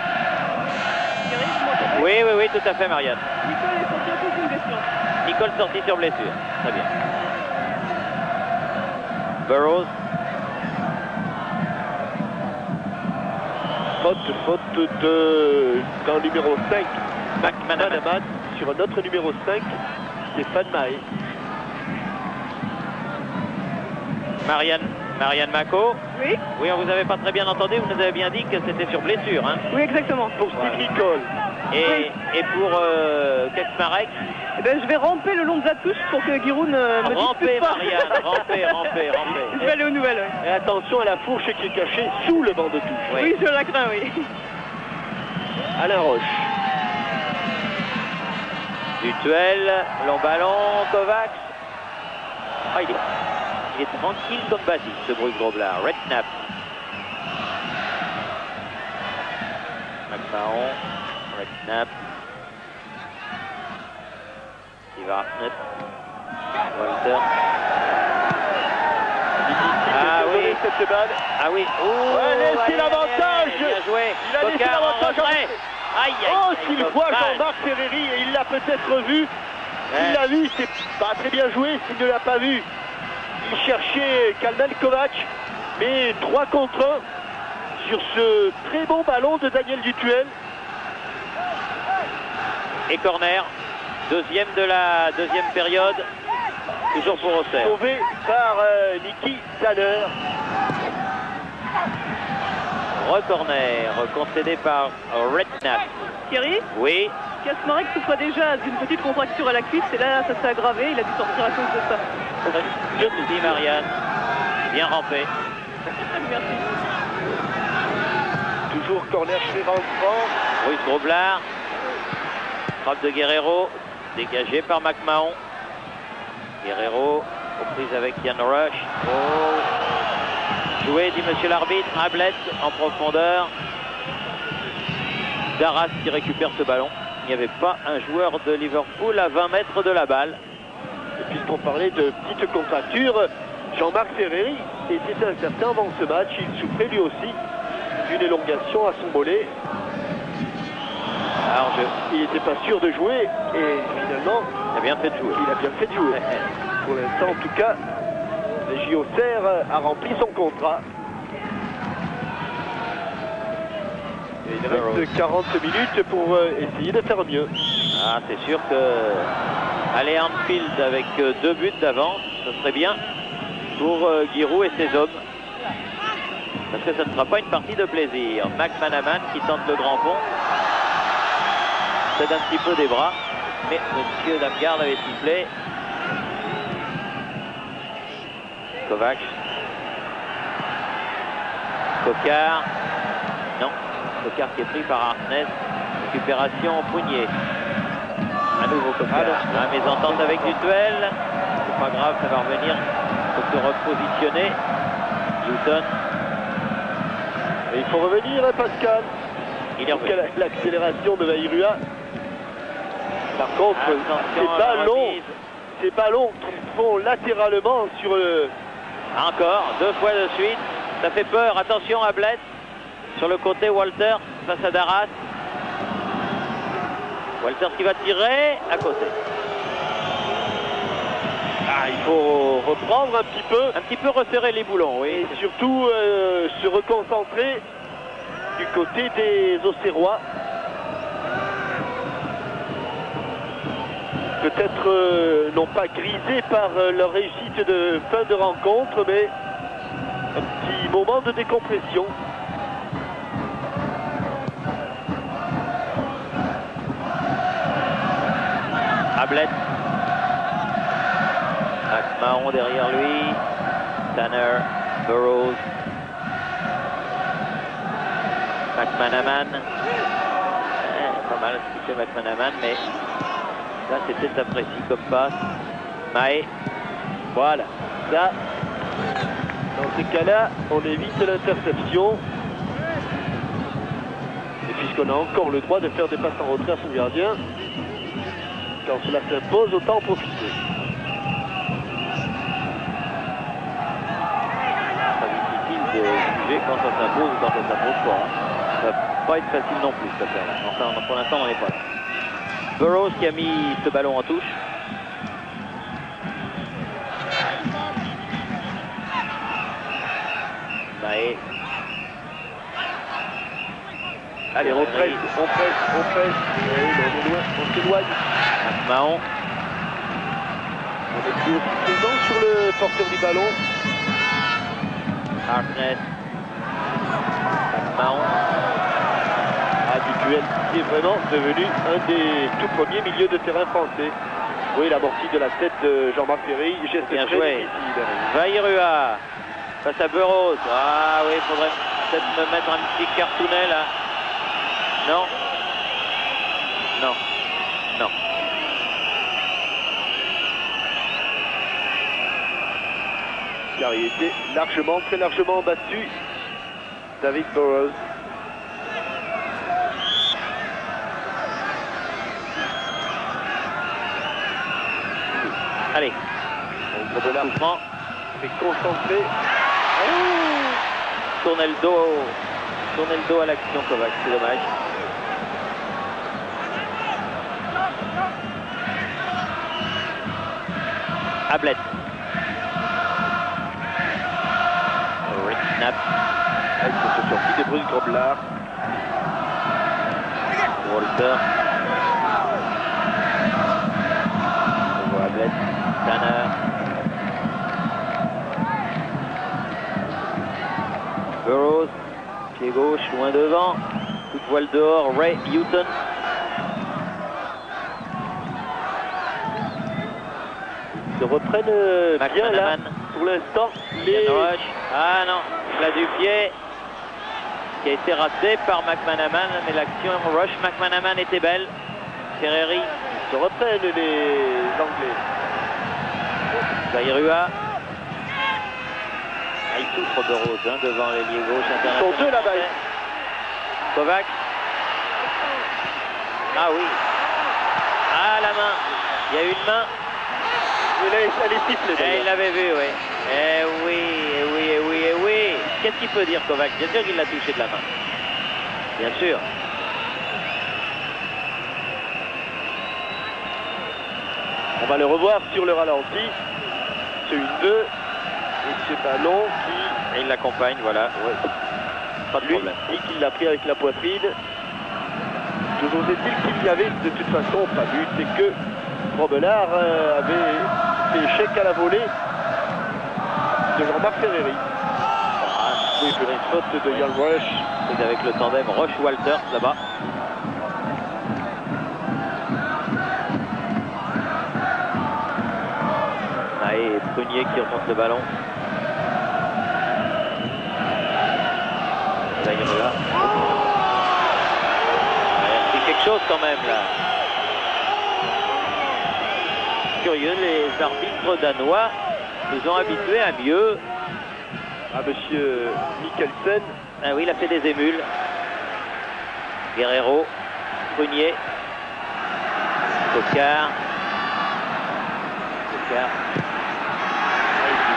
Oui, tout à fait Marianne. Nicole est sorti à cause d'une blessure. Nicole sorti sur blessure. Très bien. Burrows. Faute dans le numéro 5, McManaman, sur un autre numéro 5, Stéphane Mahé. Marianne Mako. Oui. Oui, on vous avait pas très bien entendu, vous nous avez bien dit que c'était sur blessure. Hein. Oui, exactement. Pour Steve Nicol. Et pour Kaczmarek. Eh ben, je vais ramper le long de la touche pour que Giroud ne me dispute pas. Marianne, ramper. Je vais aller aux nouvelles. Oui. Et attention à la fourche qui est cachée sous le banc de touche. Oui, je la crains, oui. Alain Roche. Dutuel, long ballon, Kovacs. Ah, il est tranquille comme Basile, ce Bruce Groblard. Redknapp. McMahon, Redknapp. Steve Harkness. Walter. Ah oui, cette balle. Ah oui. Laissez l'avantage. Bien joué. Il a laissé l'avantage. Aïe, oh, s'il voit Jean-Marc Ferreri, et il l'a peut-être vu. S'il l'a vu, c'est pas très bien joué. S'il ne l'a pas vu, il cherchait Kalman Kovac. Mais 3 contre 1 sur ce très bon ballon de Daniel Dutuel. Et corner. 2e de la 2e période. Toujours pour Auxerre. Sauvé par Nicky Tanner. Recorner concédé par Redknapp. Thierry, Oui. Kasmarek souffrait déjà d'une petite contracture à la cuisse et là ça s'est aggravé, il a dû sortir à cause de ça. Merci Marianne, bien rampé. Merci. Toujours corner chez Vincent. Ruiz Groblard, frappe de Guerrero, dégagé par McMahon. Guerrero aux prises avec Ian Rush. Oh. Joué, dit monsieur l'arbitre. Ablett en profondeur. Darras qui récupère ce ballon. Il n'y avait pas un joueur de Liverpool à 20 mètres de la balle. Et puisqu'on parlait de petites contractures, Jean-Marc Ferreri était incertain avant ce match. Il souffrait lui aussi d'une élongation à son mollet. Alors il n'était pas sûr de jouer et finalement il a bien fait de jouer. Il a bien fait de jouer. Pour l'instant en tout cas, le JO Serre a rempli son contrat. Et il reste 40 minutes pour essayer de faire mieux. Ah, c'est sûr que aller à Anfield avec 2 buts d'avance, ce serait bien pour Giroud et ses hommes. Parce que ça ne sera pas une partie de plaisir. McManaman qui tente le grand pont. Cède un petit peu des bras. Mais monsieur Damgard avait sifflé. Kovac. Cocard. Non. Cocard qui est pris par Harkness. Récupération au poignet. À nouveau Cocard. La mésentente avec Dutuel. C'est pas grave, ça va revenir. Il faut se repositionner. Newton. Et il faut revenir, hein, Pascal. Il est revenu. L'accélération de Vairua. Par contre, ces ballons qui font latéralement sur le... Encore, 2 fois de suite. Ça fait peur. Attention à Bled. Sur le côté, Walter face à Darras. Walter qui va tirer à côté. Ah, il faut reprendre un petit peu. Un petit peu resserrer les boulons, oui. Et surtout se reconcentrer du côté des Auxerrois. Peut-être non pas grisés par leur réussite de fin de rencontre, mais un petit moment de décompression. Ablett. McMahon derrière lui. Tanner, Burrows. McManaman. Pas mal ce qu'il fait McManaman, mais là c'était apprécié comme passe. Maé. Voilà. Ça, dans ces cas-là, on évite l'interception. Et puisqu'on a encore le droit de faire des passes en retrait à son gardien, quand cela s'impose, autant en profiter. Très difficile de juger quand ça s'impose ou quand ça s'impose pas. Ça va pas être facile non plus, cette affaire-là. Enfin, pour l'instant, on n'en est pas là. Burrows qui a mis ce ballon en touche. Maé. Allez, on presse. On s'éloigne. Mahon. On est plus présent sur le porteur du ballon. Harkness. Mahon. Dutuel qui est vraiment devenu un des tout premiers milieux de terrain français. Oui, l'amorti de la tête de Jean-Marc Ferry, geste bien très joué. difficile. Vairua face à Burrows. Ah oui, il faudrait peut-être me mettre un petit cartounet là. Non. Non. Non. Car il était largement, très largement battu, David Burrows. Allez. On de l'argent, mais concentré. Tournez le dos à l'action Kovac, c'est dommage. Ablett. Rick Snap. Ils sont sortis des Bruce Groblard. Walter. On voit Ablett. Tanner. Burrows. Pied gauche, loin devant. Toute voile dehors. Ray Houghton. se reprennent bien là pour l'instant. Les... Roche. Ah non, plat du pied qui a été raté par McManaman, mais l'action Rush-McManaman était belle. Ferreri. Ils se reprennent les Anglais. Zairua. Ah, il souffre de Rose hein, devant l'ailier gauche international. Ils sont deux là-bas. Kovac. Ah oui. Ah la main. Il y a une main. Elle est sifflée. Il l'avait vu, oui. Eh oui, eh oui, eh oui, eh oui. Qu'est-ce qu'il peut dire Kovac? Bien sûr qu'il l'a touché de la main. Bien sûr. On va le revoir sur le ralenti. Ce 1-2. Et ce ballon qui... Et il l'accompagne, voilà. Ouais. Pas de problème. Et qu'il l'a pris avec la poitrine. Toujours est-il qu'il y avait de toute façon pas but et que Robelard avait fait échec à la volée de Jean-Marc Ferreri. Oui, pour une faute de Jan Rush. C'est avec le tandem Roche-Walters là-bas. Et Prunier qui remonte le ballon. Zairua. C'est quelque chose quand même là. Curieux, les arbitres danois nous ont habitués à mieux. Ah, monsieur Mikkelsen. Ah oui, il a fait des émules. Guerrero, Prunier, Tocard. Ils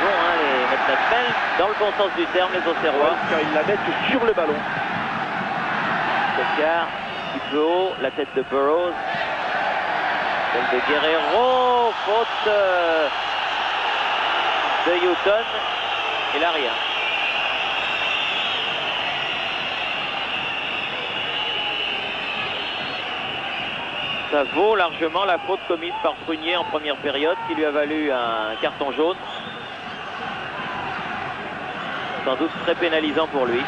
vont les mettre la semelle dans le bon sens du terme, les Auxerrois. Car ils la mettent sur le ballon. Tocard, un petit peu haut, la tête de Burroughs. Celle de Guerrero, faute de Houghton. Et là, rien. Ça vaut largement la faute commise par Prunier en première période qui lui a valu un carton jaune. Sans doute très pénalisant pour lui.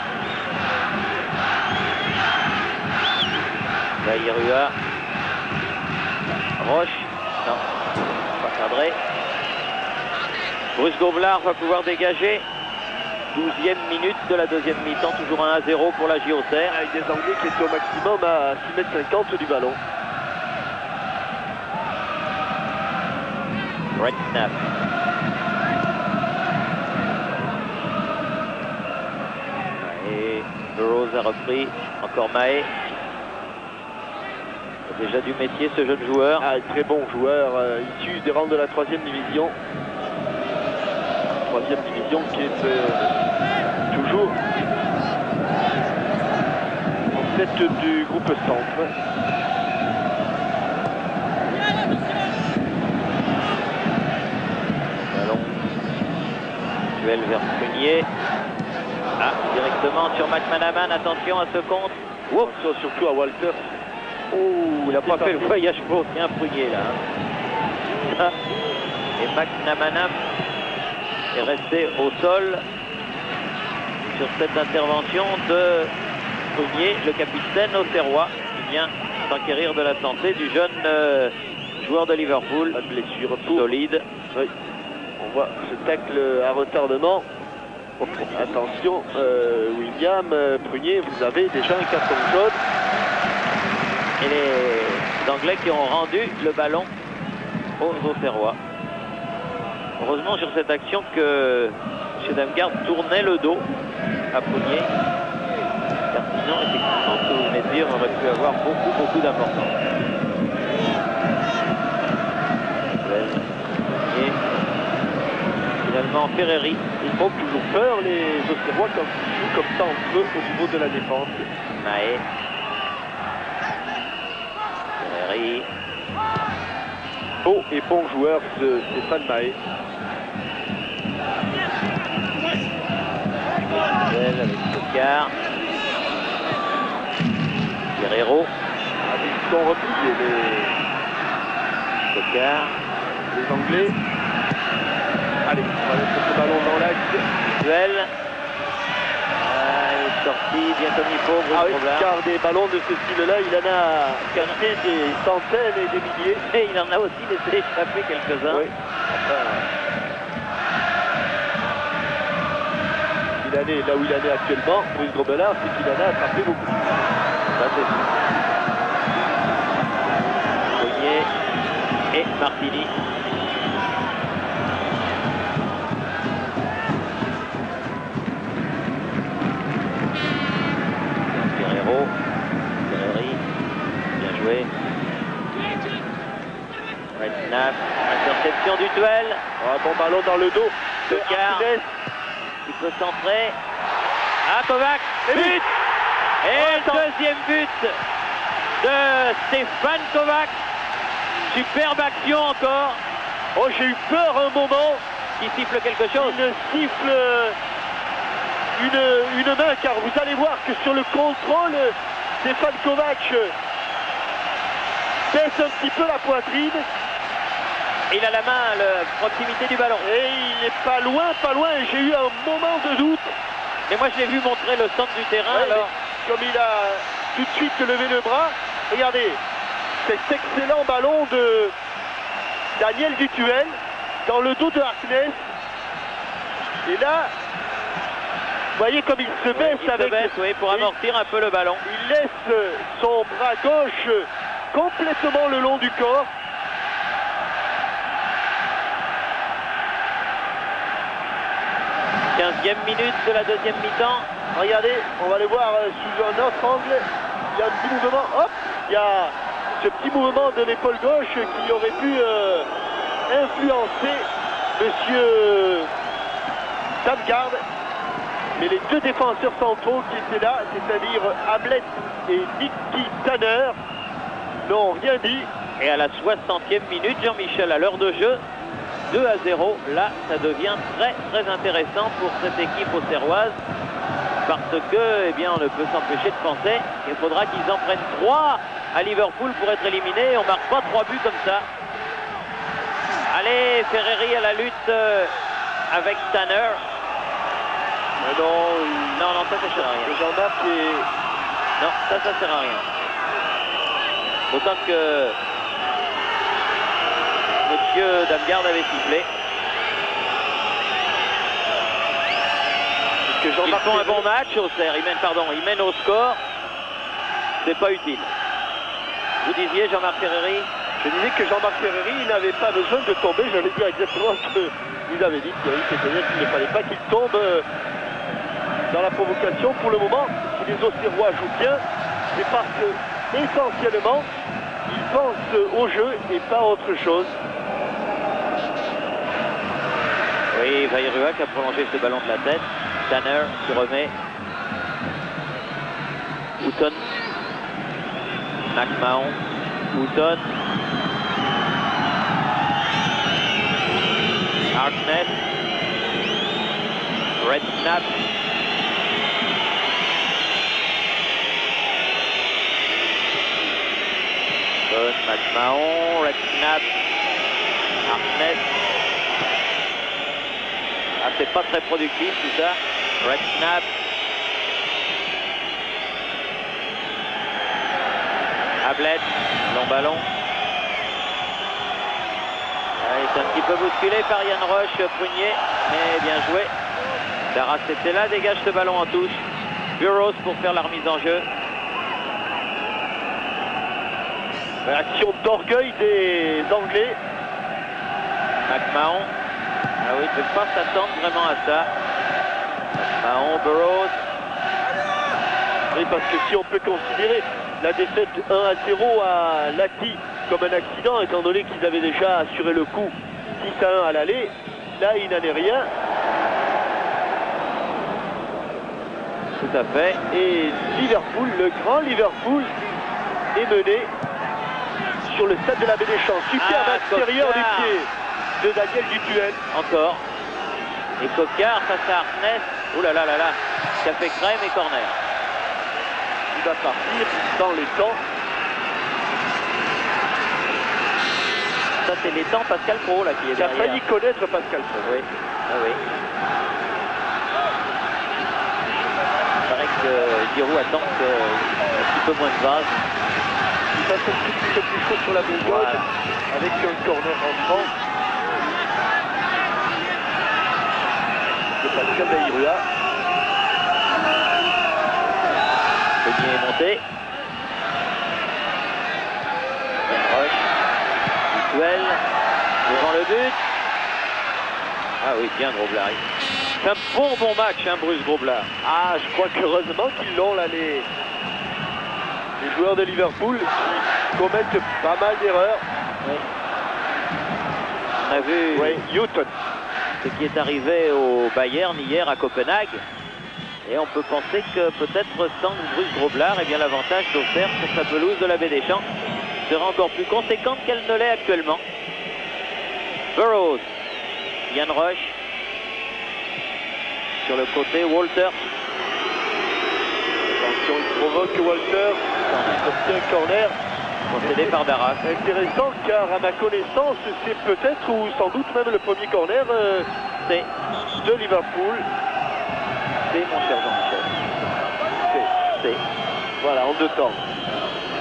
Zairua. Roche. Non, pas cadré. Bruce Gobelard va pouvoir dégager. 12e minute de la deuxième mi-temps. Toujours un 1-0 pour la JOCR. Avec des Anglais qui étaient au maximum à 6,50 m du ballon. Red snap. Et Burroughs a repris. Encore Mahé. Déjà du métier ce jeune joueur. Ah, très bon joueur, issu des rangs de la 3e division. 3e division qui est toujours en tête du groupe centre. Ballon. Duel vers Prunier. Ah, directement sur McManaman. Attention à ce contre. Attention surtout à Walters. Oh, il n'a pas fait le voyage pour bien Prunier là. Et McManaman est resté au sol sur cette intervention de Prunier, le capitaine auxerrois, qui vient s'enquérir de la santé du jeune joueur de Liverpool. Pas de blessure solide. Oui. On voit ce tacle à retardement. Attention, William Prunier, vous avez déjà un carton jaune. Et les Anglais qui ont rendu le ballon aux Auxerrois. Heureusement sur cette action que M. Damgard tournait le dos à Prunier. Car sinon, effectivement, ce que vous venez de dire aurait pu avoir beaucoup d'importance. Et finalement, Ferreri. Ils font toujours peur, les Auxerrois, quand ils jouent comme ça entre eux au niveau de la défense. Mahé. Ferreri. Beau et bon joueur de Stéphane Mahé. Avec Tocard. Guerrero. Ils sont repliés, Tocard. les Anglais. Allez, on va mettre ce ballon dans l'axe. Duel. Il se sorti bien comme il faut, Bruce Ah oui, Robert. car des ballons de ce style-là, il en a capté des centaines et des milliers. Et il en a aussi laissé échapper quelques-uns. Oui. Il en est là où il en est actuellement, Bruce Grobbelaar, c'est qu'il en a attrapé beaucoup. Ça c'est sûr. Fournier et Martini. Guerrero, Ferreri, bien joué. Red snap, interception du duel. Un bon ballon dans le dos de Coquard. Harkness. Il peut centrer. Ah, Kovac, Et but. but. Et attends. deuxième but de Stéphane Kovac. Superbe action encore. Oh, j'ai eu peur un moment. Qui siffle quelque chose. Il siffle une main, car vous allez voir que sur le contrôle, Stéphane Kovac baisse un petit peu la poitrine. Il a la main à la proximité du ballon. Et il n'est pas loin, et j'ai eu un moment de doute. Mais moi je l'ai vu montrer le centre du terrain. Ouais, Alors, comme il a tout de suite levé le bras, regardez, cet excellent ballon de Daniel Dutuel dans le dos de Harkness. Et là, vous voyez comme il se baisse il se avec... baisse, oui, pour amortir un peu le ballon. Il laisse son bras gauche complètement le long du corps. – 15e minute de la deuxième mi-temps. Regardez, on va le voir sous un autre angle. Il y a un petit mouvement, hop, il y a ce petit mouvement de l'épaule gauche qui aurait pu influencer Monsieur Damgard. Mais les deux défenseurs centraux qui étaient là, c'est-à-dire Hamlet et Nicky Tanner, n'ont rien dit. Et à la 60e minute, Jean-Michel, à l'heure de jeu, 2-0. Là, ça devient très très intéressant pour cette équipe auxerroise. Parce que, eh bien, on ne peut s'empêcher de penser qu'il faudra qu'ils en prennent 3 à Liverpool pour être éliminés. On ne marque pas 3 buts comme ça. Allez, Ferreri à la lutte avec Tanner. Mais non, Non, ça sert à rien. Jean-Marc est... Non, ça sert à rien. D'autant que Monsieur Damgard avait sifflé. Que Ils Jean-Marc font un bon match, Auxerre. Ils mènent au score. C'est pas utile. Vous disiez, Jean-Marc Ferreri? Je disais que Jean-Marc Ferreri, il n'avait pas besoin de tomber. J'allais dire exactement ce que vous avez dit, Thierry. C'est-à-dire qu'il ne fallait pas qu'il tombe dans la provocation. Pour le moment, si les Auxerrois jouent bien, c'est parce que, essentiellement, ils pensent au jeu et pas à autre chose. Oui, Vairua qui a prolongé ce ballon de la tête. Tanner qui remet. Houghton. McMahon. Houghton. Harkness. Red snap. McMahon. Red snap. Harkness. Ah, c'est pas très productif tout ça. Red snap. Ablett, long ballon. Il est un petit peu bousculé par Yann Roche, Prunier, mais bien joué. Darras était là, dégage ce ballon en touche. Burroughs pour faire la remise en jeu. Action d'orgueil des Anglais. McMahon. Ah oui, il ne peut pas s'attendre vraiment à ça. McMahon, Burroughs. Oui, parce que si on peut considérer la défaite 1-0 à Lati comme un accident, étant donné qu'ils avaient déjà assuré le coup 6-1 à l'aller, là il n'en est rien. Tout à fait. Et Liverpool, le grand Liverpool, est mené sur le stade de la Baie des Champs. Superbe extérieur du pied de Daniel Dutuel. Encore. Et Coquard face à Harkness. Ouh là là là là. Café crème et corner. Il va partir dans les temps. Ça c'est les temps Pascal Pro là qui est Il a derrière. failli connaître Pascal Pro. Oui. Ah oui. Par que Giroud attend un petit peu moins de base. Il passe un petit peu plus chaud sur la Bourgogne, Voilà. avec un corner entrant de Pascal Baïrua. Meunier est monté. Yann Roche. Duel. Devant le but. Ah oui, bien Groblar. C'est un bon match, hein, Bruce Groblar. Ah, je crois qu'heureusement qu'ils l'ont là, les joueurs de Liverpool qui commettent pas mal d'erreurs. Oui. On a vu Houghton. ce qui est arrivé au Bayern hier à Copenhague. Et on peut penser que peut-être sans Bruce Groblar, eh bien l'avantage d'Auxerre sur sa pelouse de la Baie des Champs sera encore plus conséquente qu'elle ne l'est actuellement. Burrows, Yann Roche, sur le côté Walter. Attention, il provoque Walter, il obtient un corner. Concédé par Darras. Intéressant car à ma connaissance, c'est peut-être ou sans doute même le premier corner C'est de Liverpool. mon cher Jean-Michel. C'est Voilà, en 2 temps.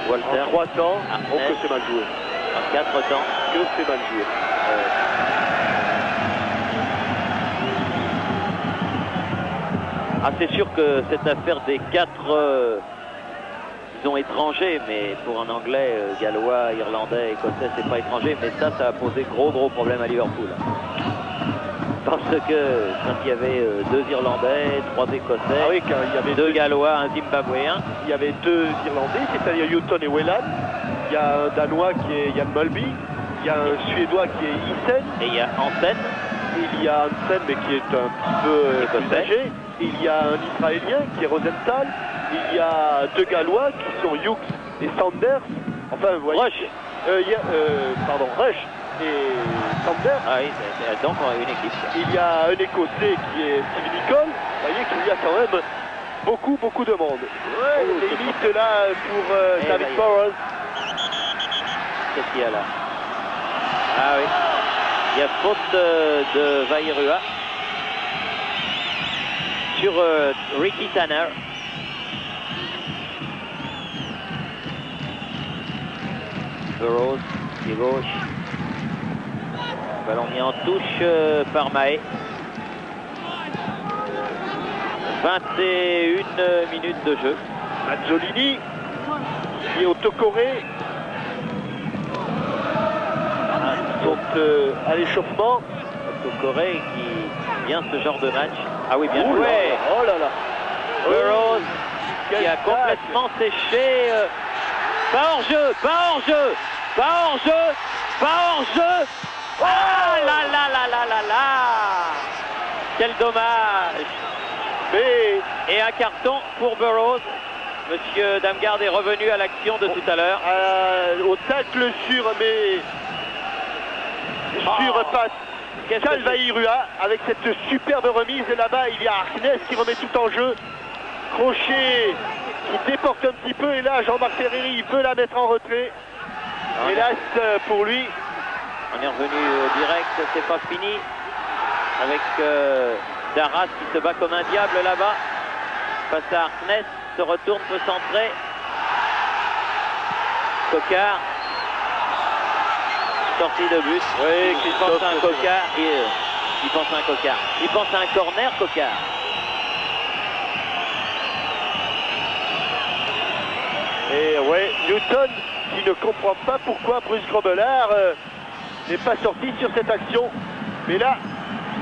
Walter. En 3 temps, oh que c'est mal joué. En 4 temps. Que c'est mal joué. Ah, c'est sûr que cette affaire des 4 disons étrangers, mais pour un anglais, gallois, irlandais, écossais, c'est pas étranger, mais ça a posé gros problème à Liverpool. Parce que quand il y avait 2 Irlandais, 3 Écossais, Ah oui, car il y avait 2 Gallois, un Zimbabwéen. Il y avait 2 Irlandais, c'est-à-dire Houghton et Whelan. Il y a un Danois qui est Jan Mulby. Il y a un Suédois qui est Isen. Et il y a Hansen. Il y a Hansen, mais qui est un petit peu plus Écossais. âgé. Il y a un Israélien qui est Rosenthal. Il y a 2 Gallois qui sont Hughes et Sanders. Enfin, vous voyez. Rush. Rush et Sanders. Ah oui, donc on a une équipe. Il y a un Écossais qui est Steve Nicol. Vous voyez qu'il y a quand même beaucoup de monde. Limite là pour David Burrows. Qu'est-ce qu'il y a là? Ah oui. Il y a faute de Vairua sur Ricky Tanner. Burrows, pied gauche. Ballon mis en touche par Mahé. 21 minutes de jeu. Mazzolini qui est au Tocoré. Sont à l'échauffement. Tocoré qui vient ce genre de match. Ah oui, bien Oh joué. là, oh là là. Burrows qui Quel a tacle. complètement séché. Pas hors jeu, pas hors jeu, pas hors jeu, pas hors jeu. Ah là là là là là là. Quel dommage. Mais Et un carton pour Burrows. Monsieur Damgard est revenu à l'action de tout à l'heure. au tacle sur Qu'est-ce que Pascal Vairua avec cette superbe remise. Et là-bas, il y a Harkness qui remet tout en jeu. Crochet qui déporte un petit peu. Et là, Jean-Marc Ferreri, il veut la mettre en retrait. Hélas pour lui. On est revenu direct, c'est pas fini. Avec Darras qui se bat comme un diable là-bas. Face à Harkness, se retourne, peut centrer. Coquard. Sortie de but. Oui, il pense à un Coquard. Il pense à un Coquard. Il pense à un corner, Coquard. Et ouais, Newton qui ne comprend pas pourquoi Bruce Grobbelaar n'est pas sorti sur cette action. Mais là,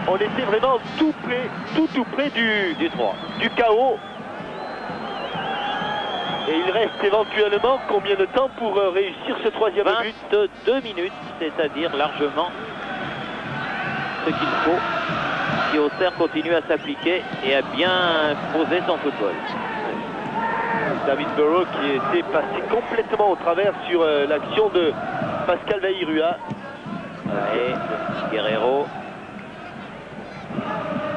on était vraiment tout près du 3. Du chaos. Et il reste éventuellement combien de temps pour réussir ce 3e but? 22 minutes, c'est-à-dire largement ce qu'il faut si Auxerre continue à s'appliquer et à bien poser son football. David Burrows qui était passé complètement au travers sur l'action de Pascal Vairua. Et Guerrero.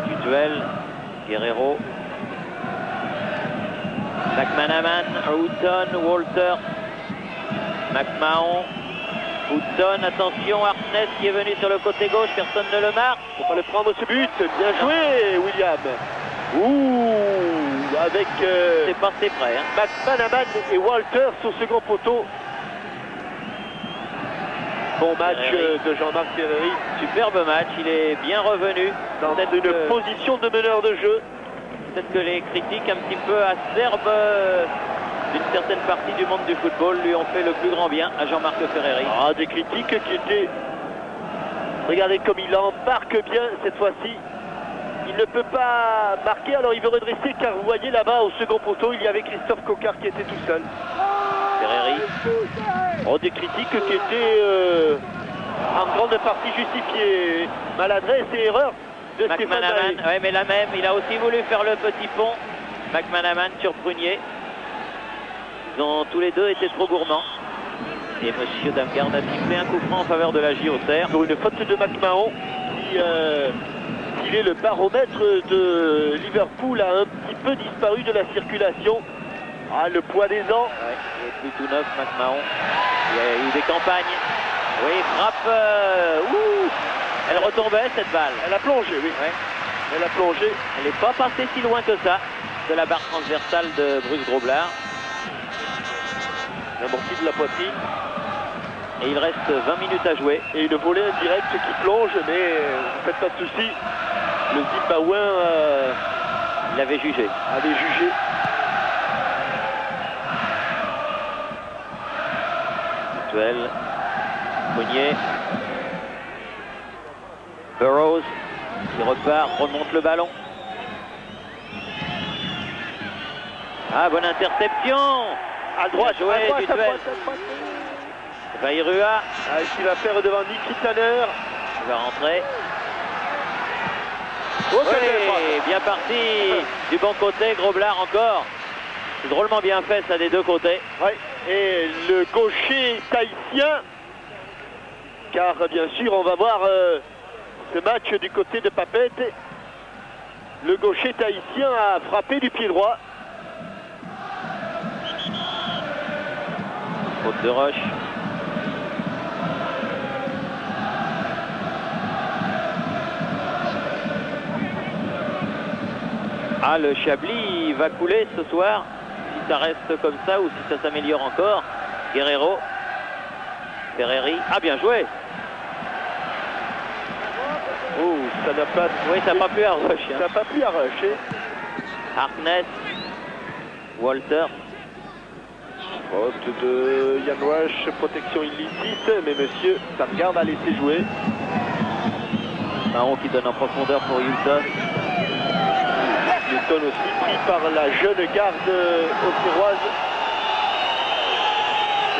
Du duel. Guerrero. McManaman, Houghton, Walter, McMahon, Houghton, attention, Harkness qui est venu sur le côté gauche, personne ne le marque. Faut pas le prendre ce but, bien joué William. Ouh, avec C'est passé près. Hein. McManaman et Walter au second poteau. Bon match de Jean-Marc Ferreri. Superbe match, il est bien revenu. Dans une position de meneur de jeu. Peut-être que les critiques un petit peu acerbes d'une certaine partie du monde du football lui ont fait le plus grand bien à Jean-Marc Ferreri. Ah, des critiques qui étaient... Regardez comme il embarque bien cette fois-ci. Il ne peut pas marquer, alors il veut redresser car vous voyez là-bas au second poteau, il y avait Christophe Coquart qui était tout seul. Ferreri. Oh, des critiques qui étaient en grande partie justifiées. Maladresse et erreur de Stéphane McManaman, ouais, mais la même, il a aussi voulu faire le petit pont. McManaman sur Prunier. Ils ont tous les deux été trop gourmands. Et Monsieur Damgarde a sifflé un coup franc en faveur de la JOCR. Pour une faute de McMahon qui il est le baromètre de Liverpool, a un petit peu disparu de la circulation. Ah, le poids des ans. Ouais, il est plus tout neuf, McMahon. Il y a eu des campagnes. Oui, frappe. Elle retombait cette balle. Elle a plongé, oui. Ouais. Elle a plongé. Elle n'est pas passée si loin que ça de la barre transversale de Bruce Groblard. L'amorti de la poitrine. Et il reste 20 minutes à jouer. Et une volée indirecte qui plonge, mais ne faites pas de soucis. Le Zimbabwéen il avait jugé. avait jugé. Duel. Prunier. Burroughs qui repart, remonte le ballon. Ah, bonne interception. À droite, joué, à droite, du à duel. droite, à droite. Vairua. Ah, il va faire devant Niki Tanner. Il va rentrer. Oh, Oui, bien parti. Du bon côté, Groblard encore. C'est drôlement bien fait ça des deux côtés. Ouais. Et le gaucher tahitien, car bien sûr on va voir ce match du côté de Papette. Le gaucher tahitien a frappé du pied droit. Faute de Roche. Ah, le Chablis va couler ce soir, si ça reste comme ça ou si ça s'améliore encore. Guerrero. Ferreri. Ah, bien joué. Oh, ça n'a pas... Oui, ça n'a pas pu arracher. Ça n'a pas pu arracher. Harkness. Walter. Faute de Yann Wash, protection illicite, mais monsieur Damgarde a laissé jouer. Marron qui donne en profondeur pour Hilton. Hilton aussi pris par la jeune garde auxerroise.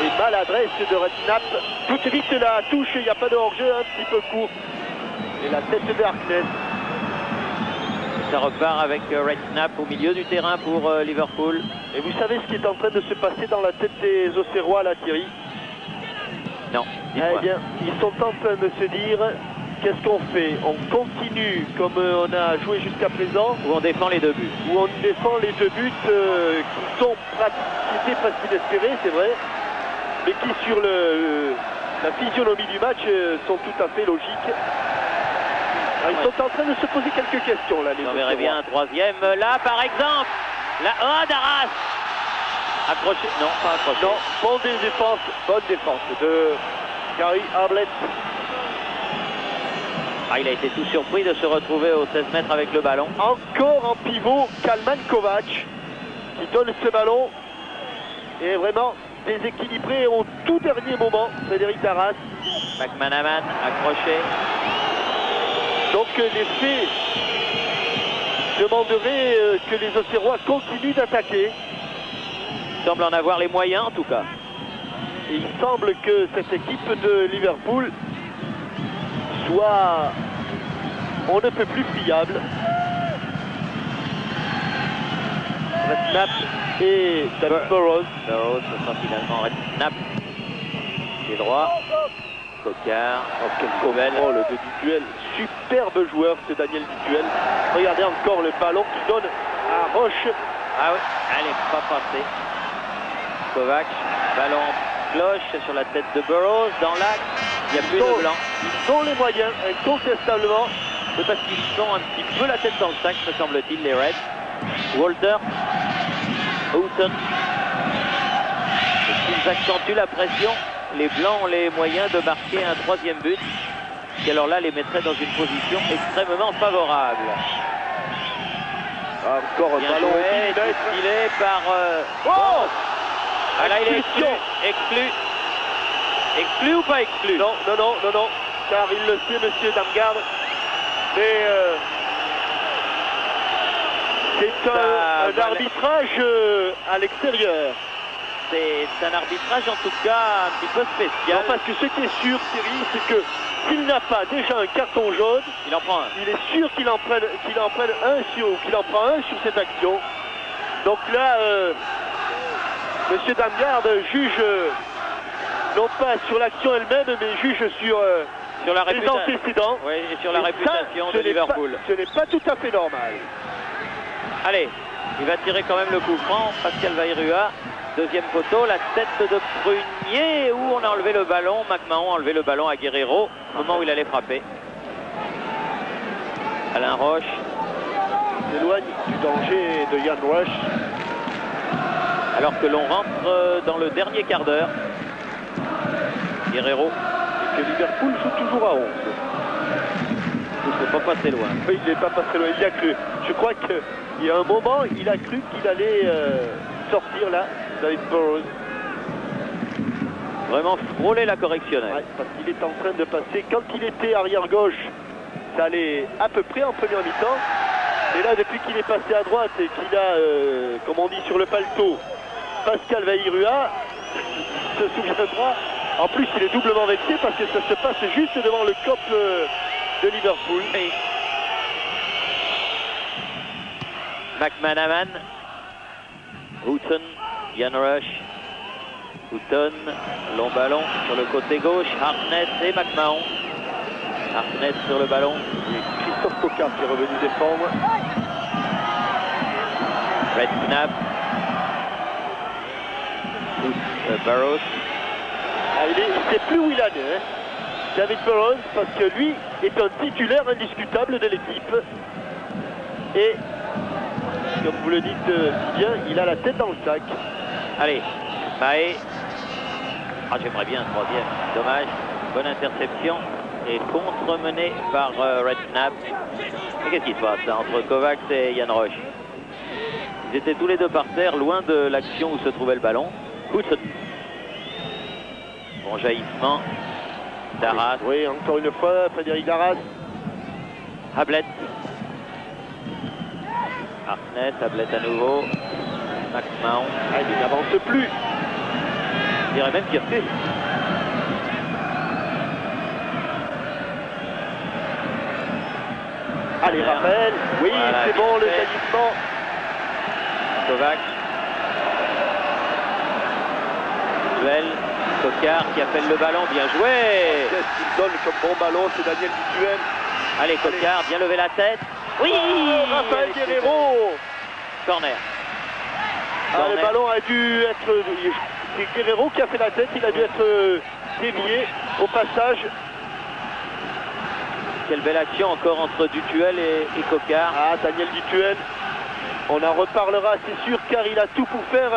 Et maladresse de Redknapp. Toute vite la touche, il n'y a pas de hors-jeu, un petit peu court. Et la tête de Harkness. Ça repart avec Redknapp au milieu du terrain pour Liverpool. Et vous savez ce qui est en train de se passer dans la tête des Auxerrois là, Thierry? Non, Eh bien, ils sont en train de se dire, qu'est-ce qu'on fait? On continue comme on a joué jusqu'à présent, où on défend les deux buts. ou on défend les deux buts qui étaient presque inespérés, c'est vrai, mais qui sur la physionomie du match sont tout à fait logiques. Alors, ils sont en train de se poser quelques questions là, les On verrait bien un troisième. Là, par exemple, la Darras. Accroché. Non, pas accroché. Non, bonne défense de Gary Harblett. Ah, il a été tout surpris de se retrouver aux 16 mètres avec le ballon. Encore en pivot, Kalman Kovac qui donne ce ballon. Et vraiment déséquilibré au tout dernier moment, Frédéric Darras. McManaman accroché. Donc les faits demanderaient que les Auxerrois continuent d'attaquer. Il semble en avoir les moyens en tout cas. Et il semble que cette équipe de Liverpool soit on ne peut plus fiable. Redknapp et David Burroughs. Burroughs, ce sera finalement Redknapp. Pied droit. Coquart. Oh, quel contrôle de Dutuel. Superbe joueur ce Daniel Dutuel. Regardez encore le ballon qui donne à Roche. Ah oui, elle n'est pas passée. Kovac, ballon en cloche sur la tête de Burroughs dans l'axe. Il n'y a plus de blanc. Ils ont les moyens, incontestablement. C'est parce qu'ils sont un petit peu la tête dans le sac, me semble-t-il, les Reds. Walter. Houghton. Ils accentuent la pression. Les Blancs ont les moyens de marquer un 3e but, qui alors là les mettrait dans une position extrêmement favorable. Encore un Bien ballon joué, stylé par... Oh, ah là il est exclu. Exclu ou pas exclu? Non, car il le sait, monsieur Damgarde. Mais c'est un arbitrage à l'extérieur. C'est un arbitrage en tout cas un petit peu spécial. Non, parce que ce qui est sûr, Thierry, c'est que s'il n'a pas déjà un carton jaune, il en prend un. Il est sûr qu'il en prenne qu'il en prend un sur cette action. Donc là, monsieur Damgarde juge non pas sur l'action elle-même, mais juge sur la les antécédents. Oui, et sur la réputation de Liverpool. Ce n'est pas tout à fait normal. Allez, il va tirer quand même le coup franc, Pascal Vairua. Deuxième poteau, la tête de Prunier, où on a enlevé le ballon. McMahon a enlevé le ballon à Guerrero au moment où il allait frapper. Alain Roche s'éloigne du danger de Ian Rush. Alors que l'on rentre dans le dernier quart d'heure. Guerrero. Et que Liverpool joue toujours à 11. Il ne faut pas passer loin. Oui, il n'est pas passé loin, il y a cru. Je crois qu'il y a un moment, il a cru qu'il allait sortir là, David Burrows. Vraiment frôler la correctionnelle. Ouais, parce qu'il est en train de passer. Quand il était arrière gauche, ça allait à peu près en première mi-temps. Et là, depuis qu'il est passé à droite et qu'il a, comme on dit sur le paletot, Pascal Vairua se souviendra. En plus, il est doublement vexé parce que ça se passe juste devant le cop de Liverpool. Et McManaman, Houghton, Ian Rush, Houghton, long ballon sur le côté gauche, Hartnett et McMahon. Hartnett sur le ballon. Et Christophe Coquart qui est revenu défendre. Redknapp. Burrows. Ah, il ne sait plus où il en est, hein. David Burrows, parce que lui est un titulaire indiscutable de l'équipe. Et, comme vous le dites si bien, il a la tête dans le sac. Allez, Maé. Ah, j'aimerais bien un troisième. Dommage. Bonne interception. Et contre-mené par Redknapp. Mais qu'est-ce qui se passe là, entre Kovacs et Ian Roche? Ils étaient tous les deux par terre, loin de l'action où se trouvait le ballon. Houghton. Bon jaillissement. Darras. Oui, encore une fois, Frédéric Darras. Hablett. Hartnett, Hablett à nouveau. McMahon. Ah, il n'avance plus. Je dirais même qu'il refait. Allez, Raphaël. Oui, voilà, c'est bon, le jaillissement. Kovacs. Duel. Coquart qui appelle le ballon, bien joué. Qu'est-ce qu'il donne comme bon ballon, c'est Daniel Duel. Allez, Coquart, bien lever la tête. Oui, Raphaël Guerrero. Corner. Ah, le ballon a dû être... C'est Guerrero qui a fait la tête, il a dû être dévié au passage. Quelle belle action encore entre Dutuel et Coquart. Ah, Daniel Dutuel, on en reparlera, c'est sûr, car il a tout pour faire.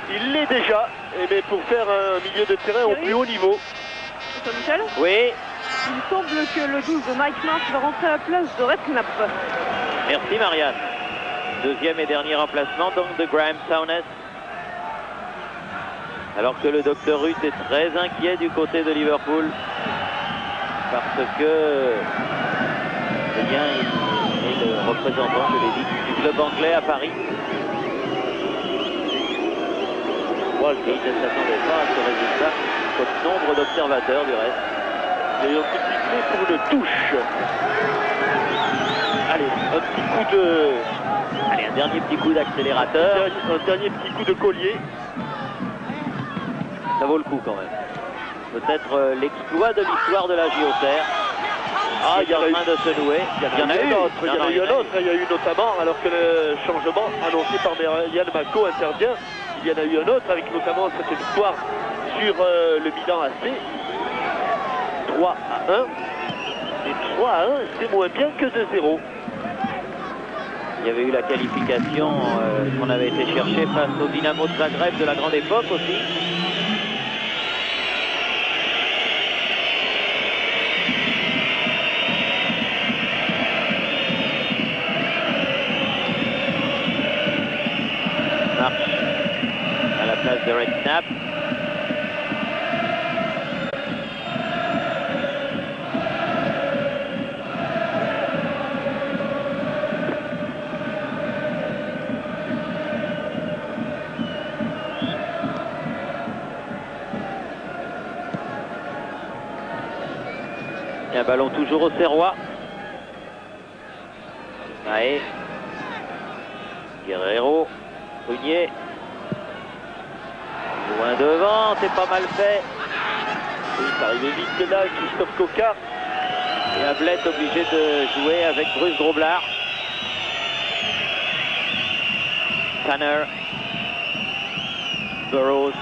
Il l'est déjà, mais pour faire un milieu de terrain au plus haut niveau. Michel ? Oui. Il semble que le 12 de Mike Marsh va rentrer à la place de Redknapp. Merci Marianne. Deuxième et dernier remplacement donc de Graham Souness. Alors que le docteur Ruth est très inquiet du côté de Liverpool. Parce que eh bien, il est le représentant, je l'ai dit, du club anglais à Paris. Il ne s'attendait pas à ce résultat, comme nombre d'observateurs du reste. Il y a eu un petit clé pour une touche. Allez, un petit coup de... Allez, un dernier petit coup d'accélérateur. Un dernier petit coup de collier. Ça vaut le coup quand même. Peut-être l'exploit de l'histoire de la JOCR. Ah, il y a en train de se nouer. Il y en a eu un autre. Il y a eu notamment, alors que le changement annoncé par Yann Mako intervient, il y en a eu un autre avec notamment cette victoire sur le bilan AC. 3-1. Et 3-1, c'est moins bien que 2-0. Il y avait eu la qualification qu'on avait été chercher face au Dynamo de Zagreb de la grande époque aussi. Marche à la place de Redknapp. Un ballon toujours au Serrois. Maé. Guerrero. Prunier. Loin devant, c'est pas mal fait. Oui, c'est arrivé vite là, Christophe Coquart. Et Ablett obligé de jouer avec Bruce Groblard. Tanner. Burroughs.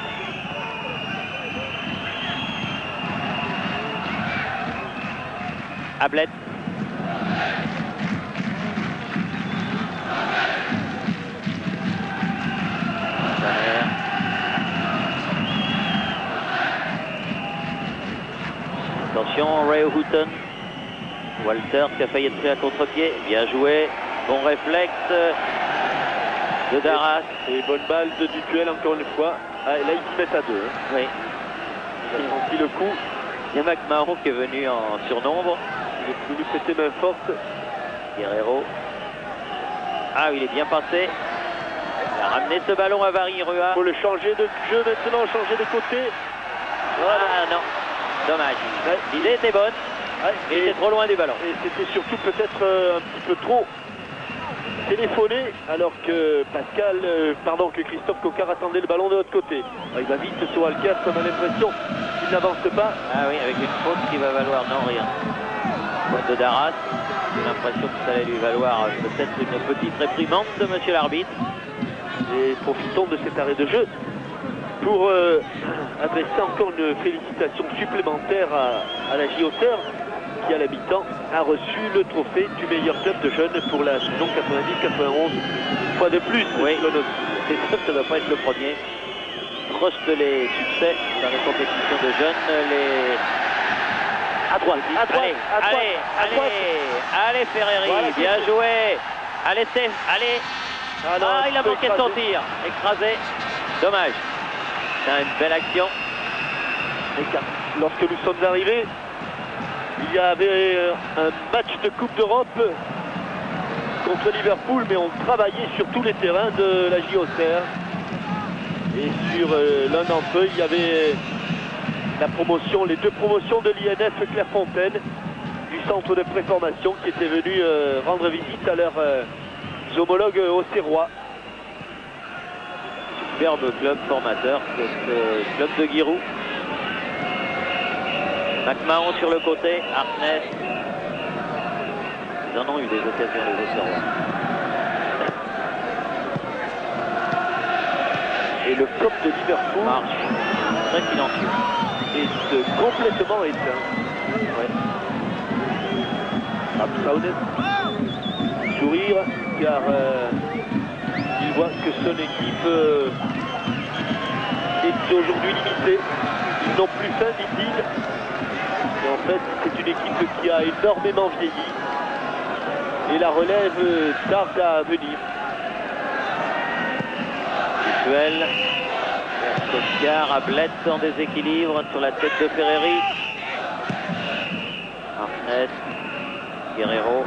Ablett. Attention, Ray Houghton. Walters qui a failli être pris à contre-pied. Bien joué. Bon réflexe de Darras. Et bonne balle du duel encore une fois. Ah, là, ils se mettent à deux. Hein. Oui. Il a senti le coup. Il y a McMahon qui est venu en surnombre. Il est venu prêter main forte. Guerrero. Ah, il est bien passé. Il a ramené ce ballon à Varirua. Il faut le changer de jeu maintenant, changer de côté. Voilà. Ah non, dommage. Ouais. L'idée était bonne, Ouais, mais il était trop loin du ballon. Et c'était surtout peut-être un petit peu trop téléphoné, alors que que Christophe Coquart attendait le ballon de l'autre côté. Alors, il va vite ce Walker, on a l'impression qu'il n'avance pas. Ah oui, avec une faute qui va valoir non rien. Faute de Darras. J'ai l'impression que ça allait lui valoir peut-être une petite réprimande de monsieur l'arbitre. Et profitons de cet arrêt de jeu pour adresser encore une félicitation supplémentaire à la JOCR qui à la mi-temps a reçu le trophée du meilleur club de jeunes pour la saison 90-91. Une fois de plus, oui, c'est sûr que ça ne doit pas être le premier. Proche les succès dans les compétitions de jeunes, les... À droite, à droite, allez Ferreri, voilà, bien joué. Allez Steph, allez. Ah, non, il a manqué de son tir. Écrasé. Dommage. C'est une belle action. Lorsque nous sommes arrivés, il y avait un match de Coupe d'Europe contre Liverpool, mais on travaillait sur tous les terrains de la JOCR. Et sur l'un d'entre eux, il y avait la promotion, les deux promotions de l'INF Clairefontaine, du centre de préformation qui était venu rendre visite à leurs homologues auxerrois. Superbe club formateur, ce club de Giroud. McMahon sur le côté, Harkness. Ils en ont eu des occasions les auxerrois. Et le club de Liverpool marche très silencieux. Est complètement éteint. Ouais. Absaudet, sourire, car il voit que son équipe est aujourd'hui limitée. Ils n'ont plus faim, dit-il. Et en fait, c'est une équipe qui a énormément vieilli. Et la relève tarde à venir. Duel. Oscar, Ablett en déséquilibre sur la tête de Ferreri. Harkness, Guerrero,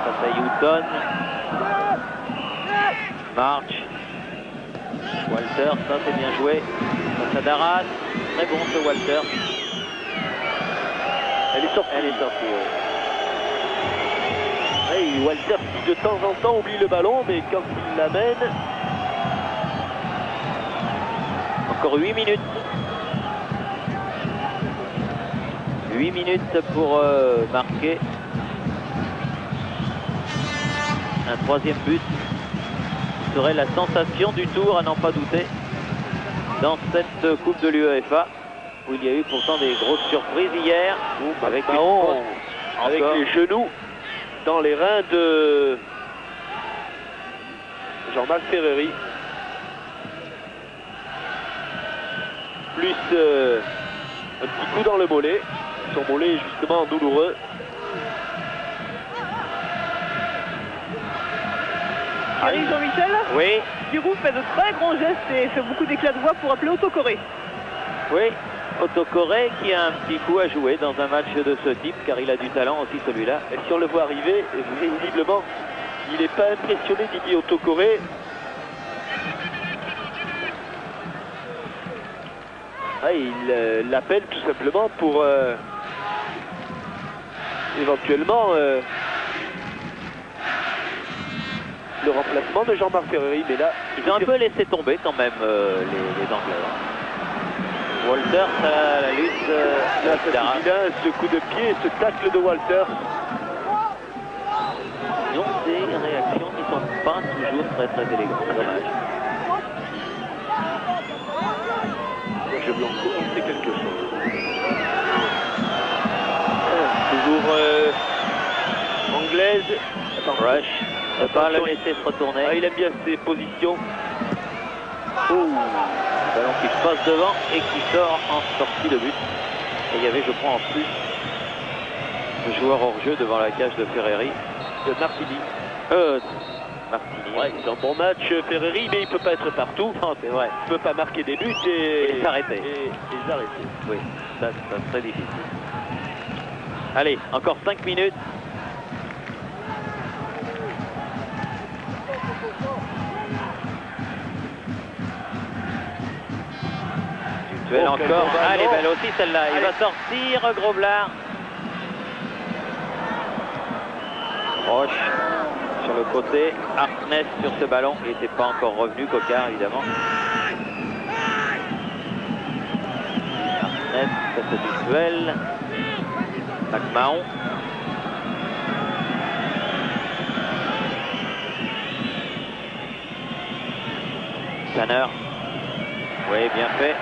face à Houghton. March, Walter, ça c'est bien joué. Face à Darras, très bon ce Walter. Elle est sortie. Oui, Walter qui de temps en temps oublie le ballon, mais quand il l'amène... Encore 8 minutes. 8 minutes pour marquer. Un troisième but serait la sensation du tour, à n'en pas douter, dans cette Coupe de l'UEFA, où il y a eu pourtant des grosses surprises hier. Avec les genoux dans les reins de Jean-Marc Ferreri. Plus un petit coup dans le mollet. Son mollet est justement douloureux. Thierry, Jean-Michel, Oui, Giroud fait de très grands gestes et fait beaucoup d'éclats de voix pour appeler Autocoré. oui. Autocoré qui a un petit coup à jouer dans un match de ce type, car il a du talent aussi celui-là. Et si on le voit arriver, visiblement, il n'est pas impressionné Didier Autocoré. Ah, il l'appelle tout simplement pour éventuellement le remplacement de Jean-Marc Ferreri. Mais là, Ils ont un peu laissé tomber quand même les Anglais. Walters à la lutte. là, c'est évident, ce coup de pied, ce tacle de Walters. Ils ont des réactions qui ne sont pas toujours très élégantes. C'est dommage. Serge Blanco, on sait quelque chose. Toujours anglaise. Rush ne peut pas le laisser se retourner. Ah, il aime bien ses positions. Ballon qui passe devant et qui sort en sortie de but. Et il y avait, je crois, en plus le joueur hors jeu devant la cage de Ferreri. De Martini. Martini. Ouais, c'est un bon match Ferreri, mais il ne peut pas être partout. Non, c'est vrai. Il ne peut pas marquer des buts et s'arrêter. Et s'arrêter. Oui, ça serait difficile. Allez, encore 5 minutes. Duel Oh, encore. quel bon ballon. Allez, belle aussi celle-là. Il va sortir, Groblard. Roche sur le côté. Harkness sur ce ballon. Il n'était pas encore revenu, Coquard, évidemment. Harkness, ça c'est du duel. McMahon. Tanner. Oui, bien fait.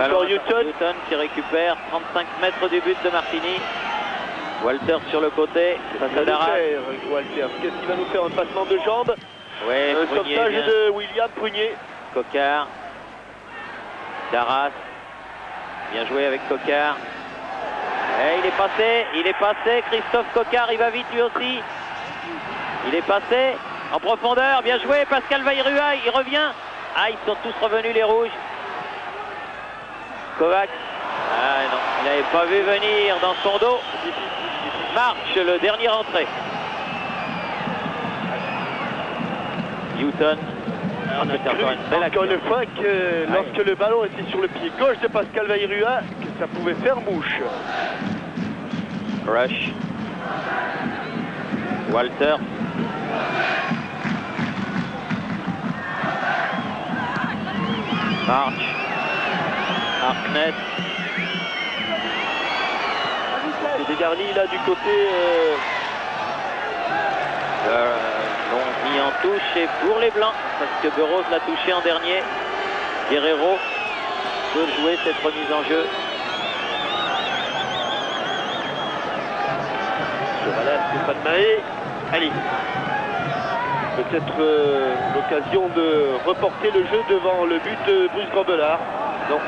Encore Newton qui récupère 35 mètres du but de Martini. Walter sur le côté, face à Darras. Qu'est-ce qu'il va nous faire? Un passement de jambes. Oui, Un sauvetage de William Prunier. Coquard. Darras. Bien joué avec Coquard. Et il est passé. Christophe Coquard, il va vite lui aussi. Il est passé en profondeur. Bien joué, Pascal Vairua, il revient. Ah, ils sont tous revenus les rouges. Kovac. Ah non, il n'avait pas vu venir dans son dos. Marche, le dernier entré. Newton. On a cru encore une fois que lorsque le ballon était sur le pied gauche de Pascal Vairua, que ça pouvait faire mouche. Rush. Walter. March. Harkness. C'est dégarni là du côté. L'ont mis en touche et pour les Blancs, parce que Burroughs l'a touché en dernier. Guerrero peut jouer cette remise en jeu. Voilà, Stéphane Mahé. Allez. Peut-être l'occasion de reporter le jeu devant le but de Bruce Grobbelaar. Non,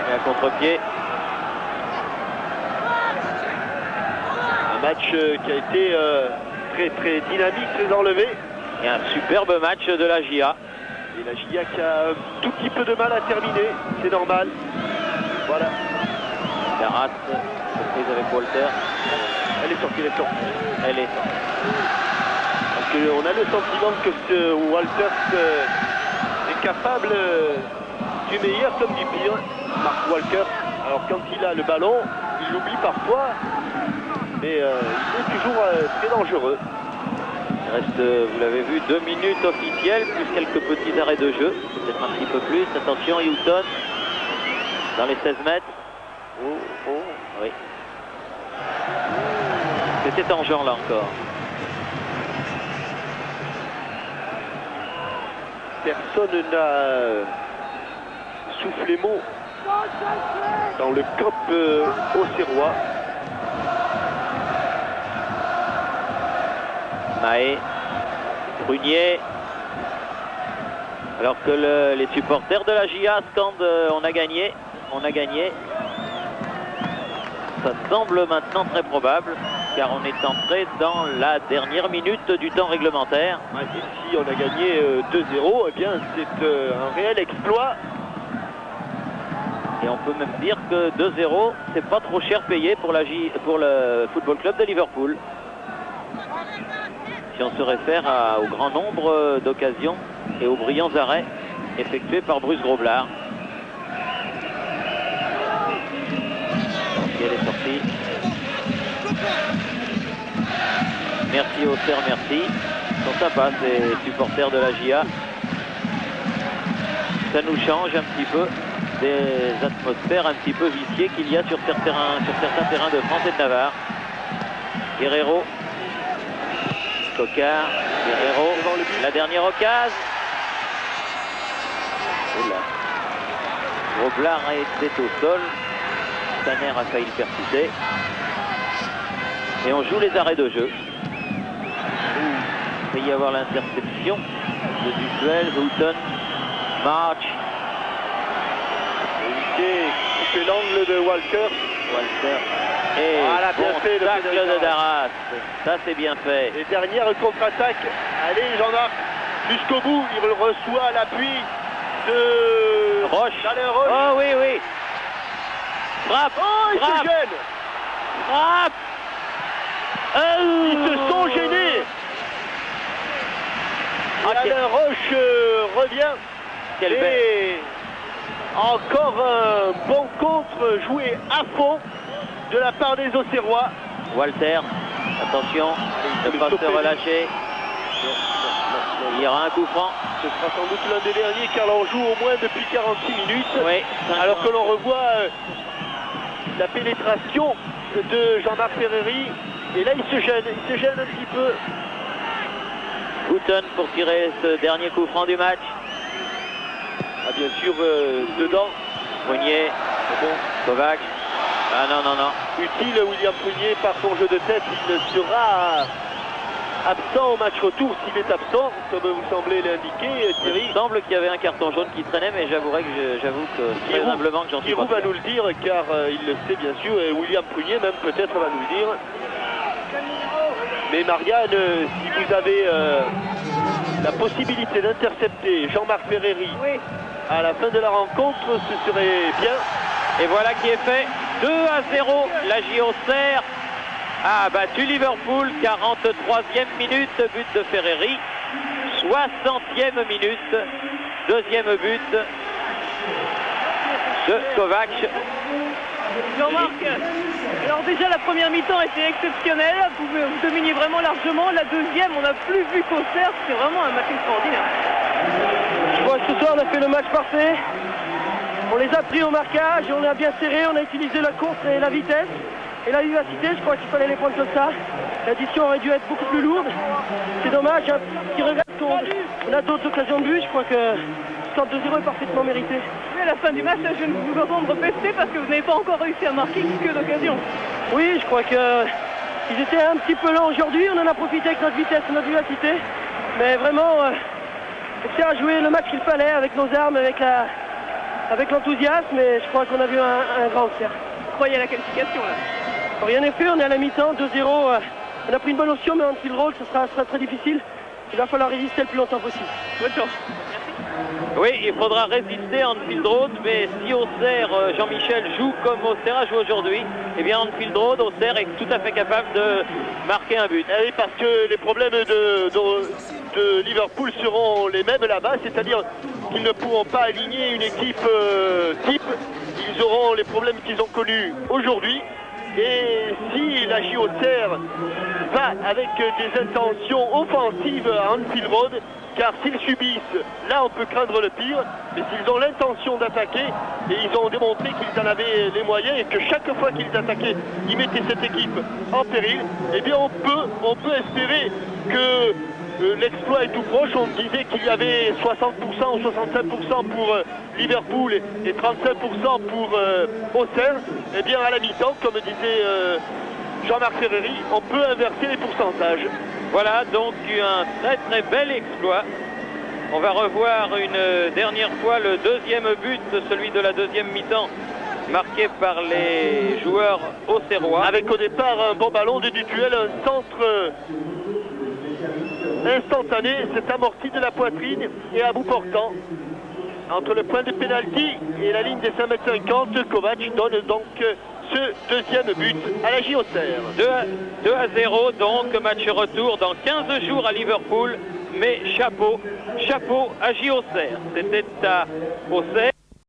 mais à contre-pied. Un match qui a été très dynamique, très enlevé. Et un superbe match de la GIA. Et la GIA qui a un tout petit peu de mal à terminer, c'est normal. Voilà. Darras, surprise avec Walter. Elle est sortie, Elle est sortie. Parce qu'on a le sentiment que ce Walters est capable du meilleur comme du pire. Mark Walters, alors quand il a le ballon, il l'oublie parfois, mais il est toujours très dangereux. Il reste, vous l'avez vu, 2 minutes officielles, plus quelques petits arrêts de jeu. Peut-être un petit peu plus. Attention, Houghton, dans les 16 mètres. Oui. C'était en genre là encore. Personne n'a soufflé mot dans le COP auxerrois. Mahé. Prunier. Alors que les supporters de la GIA scandent on a gagné, on a gagné. Ça semble maintenant très probable car on est entré dans la dernière minute du temps réglementaire. Ouais, et si on a gagné 2-0, eh bien c'est un réel exploit. Et on peut même dire que 2-0, c'est pas trop cher payé pour le Football Club de Liverpool. Si on se réfère au grand nombre d'occasions et aux brillants arrêts effectués par Bruce Groblard. Et elle est sortie. Merci Auxerre, merci. Ils sont sympas ces supporters de la GIA. Ça nous change un petit peu des atmosphères un petit peu viciées qu'il y a sur certains terrains de France et de Navarre. Guerrero. Cocard, Guerrero, la dernière occasion. Oula. Groblard était au sol. Tanner a failli le percuter. Et on joue les arrêts de jeu. Il va y avoir l'interception de Dupuel, Houghton, March. Qui fait l'angle de Walker. Et voilà, bien bon fait tacle de Darras. Ça c'est bien fait. Et dernière contre-attaque. Allez Jean-Marc, jusqu'au bout, il reçoit l'appui de Roche. Roche. Oh oui, oui. Frappe. Oh, il se gêne. Frappe. Ils se sont gênés. Alain Roche revient. Quelle belle. Et encore un bon contre joué à fond de la part des Auxerrois. Walter, attention, ne pas se relâcher. Il y aura un coup franc. Ce sera sans doute l'un des derniers car l'on joue au moins depuis 46 minutes. Oui, alors que l'on revoit la pénétration de Jean-Marc Ferreri. Et là il se gêne un petit peu. Houghton pour tirer ce dernier coup franc du match. Ah, bien sûr, dedans. Prunier, Bon. Kovac. Ah non, non, non. Utile William Prunier par son jeu de tête. Il sera absent au match retour s'il est absent, comme vous semblez l'indiquer, Thierry. Il semble qu'il y avait un carton jaune qui traînait, mais j'avoue que très humblement que j'en suis pas Giroud va nous le dire, car il le sait bien sûr, et William Prunier même peut-être va nous le dire. Mais Marianne, si vous avez la possibilité d'intercepter Jean-Marc Ferreri à la fin de la rencontre, ce serait bien. Et voilà qui est fait. 2-0, la Auxerre a battu Liverpool. 43e minute, but de Ferreri. 60e minute, deuxième but de Kovac. Jean-Marc, alors déjà la première mi-temps était exceptionnelle, vous dominiez vraiment largement. La deuxième, on n'a plus vu qu'Auxerre, c'était vraiment un match extraordinaire. Je crois que ce soir on a fait le match parfait. On les a pris au marquage, on a bien serré, on a utilisé la course et la vitesse et la vivacité. Je crois qu'il fallait les prendre comme ça. L'addition aurait dû être beaucoup plus lourde. C'est dommage, un petit regret. On a d'autres occasions de but. Je crois que le score de 0 est parfaitement mérité. Mais à la fin du match, je viens de vous entendre pester parce que vous n'avez pas encore réussi à marquer que d'occasion. Oui, je crois qu'ils étaient un petit peu lents aujourd'hui. On en a profité avec notre vitesse et notre vivacité. Mais vraiment, Auxerre a joué le match qu'il fallait avec nos armes, avec l'enthousiasme. Et je crois qu'on a vu un grand Auxerre. Vous croyez à la qualification là? Rien n'est fait, on est à la mi-temps, 2-0. On a pris une bonne option, mais en field roll, ce sera très difficile. Il va falloir résister le plus longtemps possible. Bonne chance. Oui, il faudra résister en field road, mais si Auxerre, Jean-Michel joue comme Auxerre a joué aujourd'hui, eh bien en field road, Auxerre est tout à fait capable de marquer un but. Oui, parce que les problèmes de Liverpool seront les mêmes là-bas, c'est-à-dire qu'ils ne pourront pas aligner une équipe type. Ils auront les problèmes qu'ils ont connus aujourd'hui. Et si la Auxerre va avec des intentions offensives à Anfield Road, car s'ils subissent, là on peut craindre le pire, mais s'ils ont l'intention d'attaquer, et ils ont démontré qu'ils en avaient les moyens, et que chaque fois qu'ils attaquaient, ils mettaient cette équipe en péril, eh bien on peut espérer que l'exploit est tout proche. On disait qu'il y avait 60% ou 65% pour Liverpool et 35% pour Auxerre. Eh bien à la mi-temps, comme disait Jean-Marc Ferreri, on peut inverser les pourcentages. Voilà donc un très très bel exploit. On va revoir une dernière fois le deuxième but, celui de la deuxième mi-temps, marqué par les joueurs auxerrois. Avec au départ un bon ballon du duel, un centre instantané, c'est amorti de la poitrine et à bout portant. Entre le point de pénalty et la ligne des 5,50 m, Kovac donne donc ce deuxième but à la JO Auxerre. 2-0 donc, match retour dans 15 jours à Liverpool, mais chapeau à JO Auxerre. C'était à Auxerre.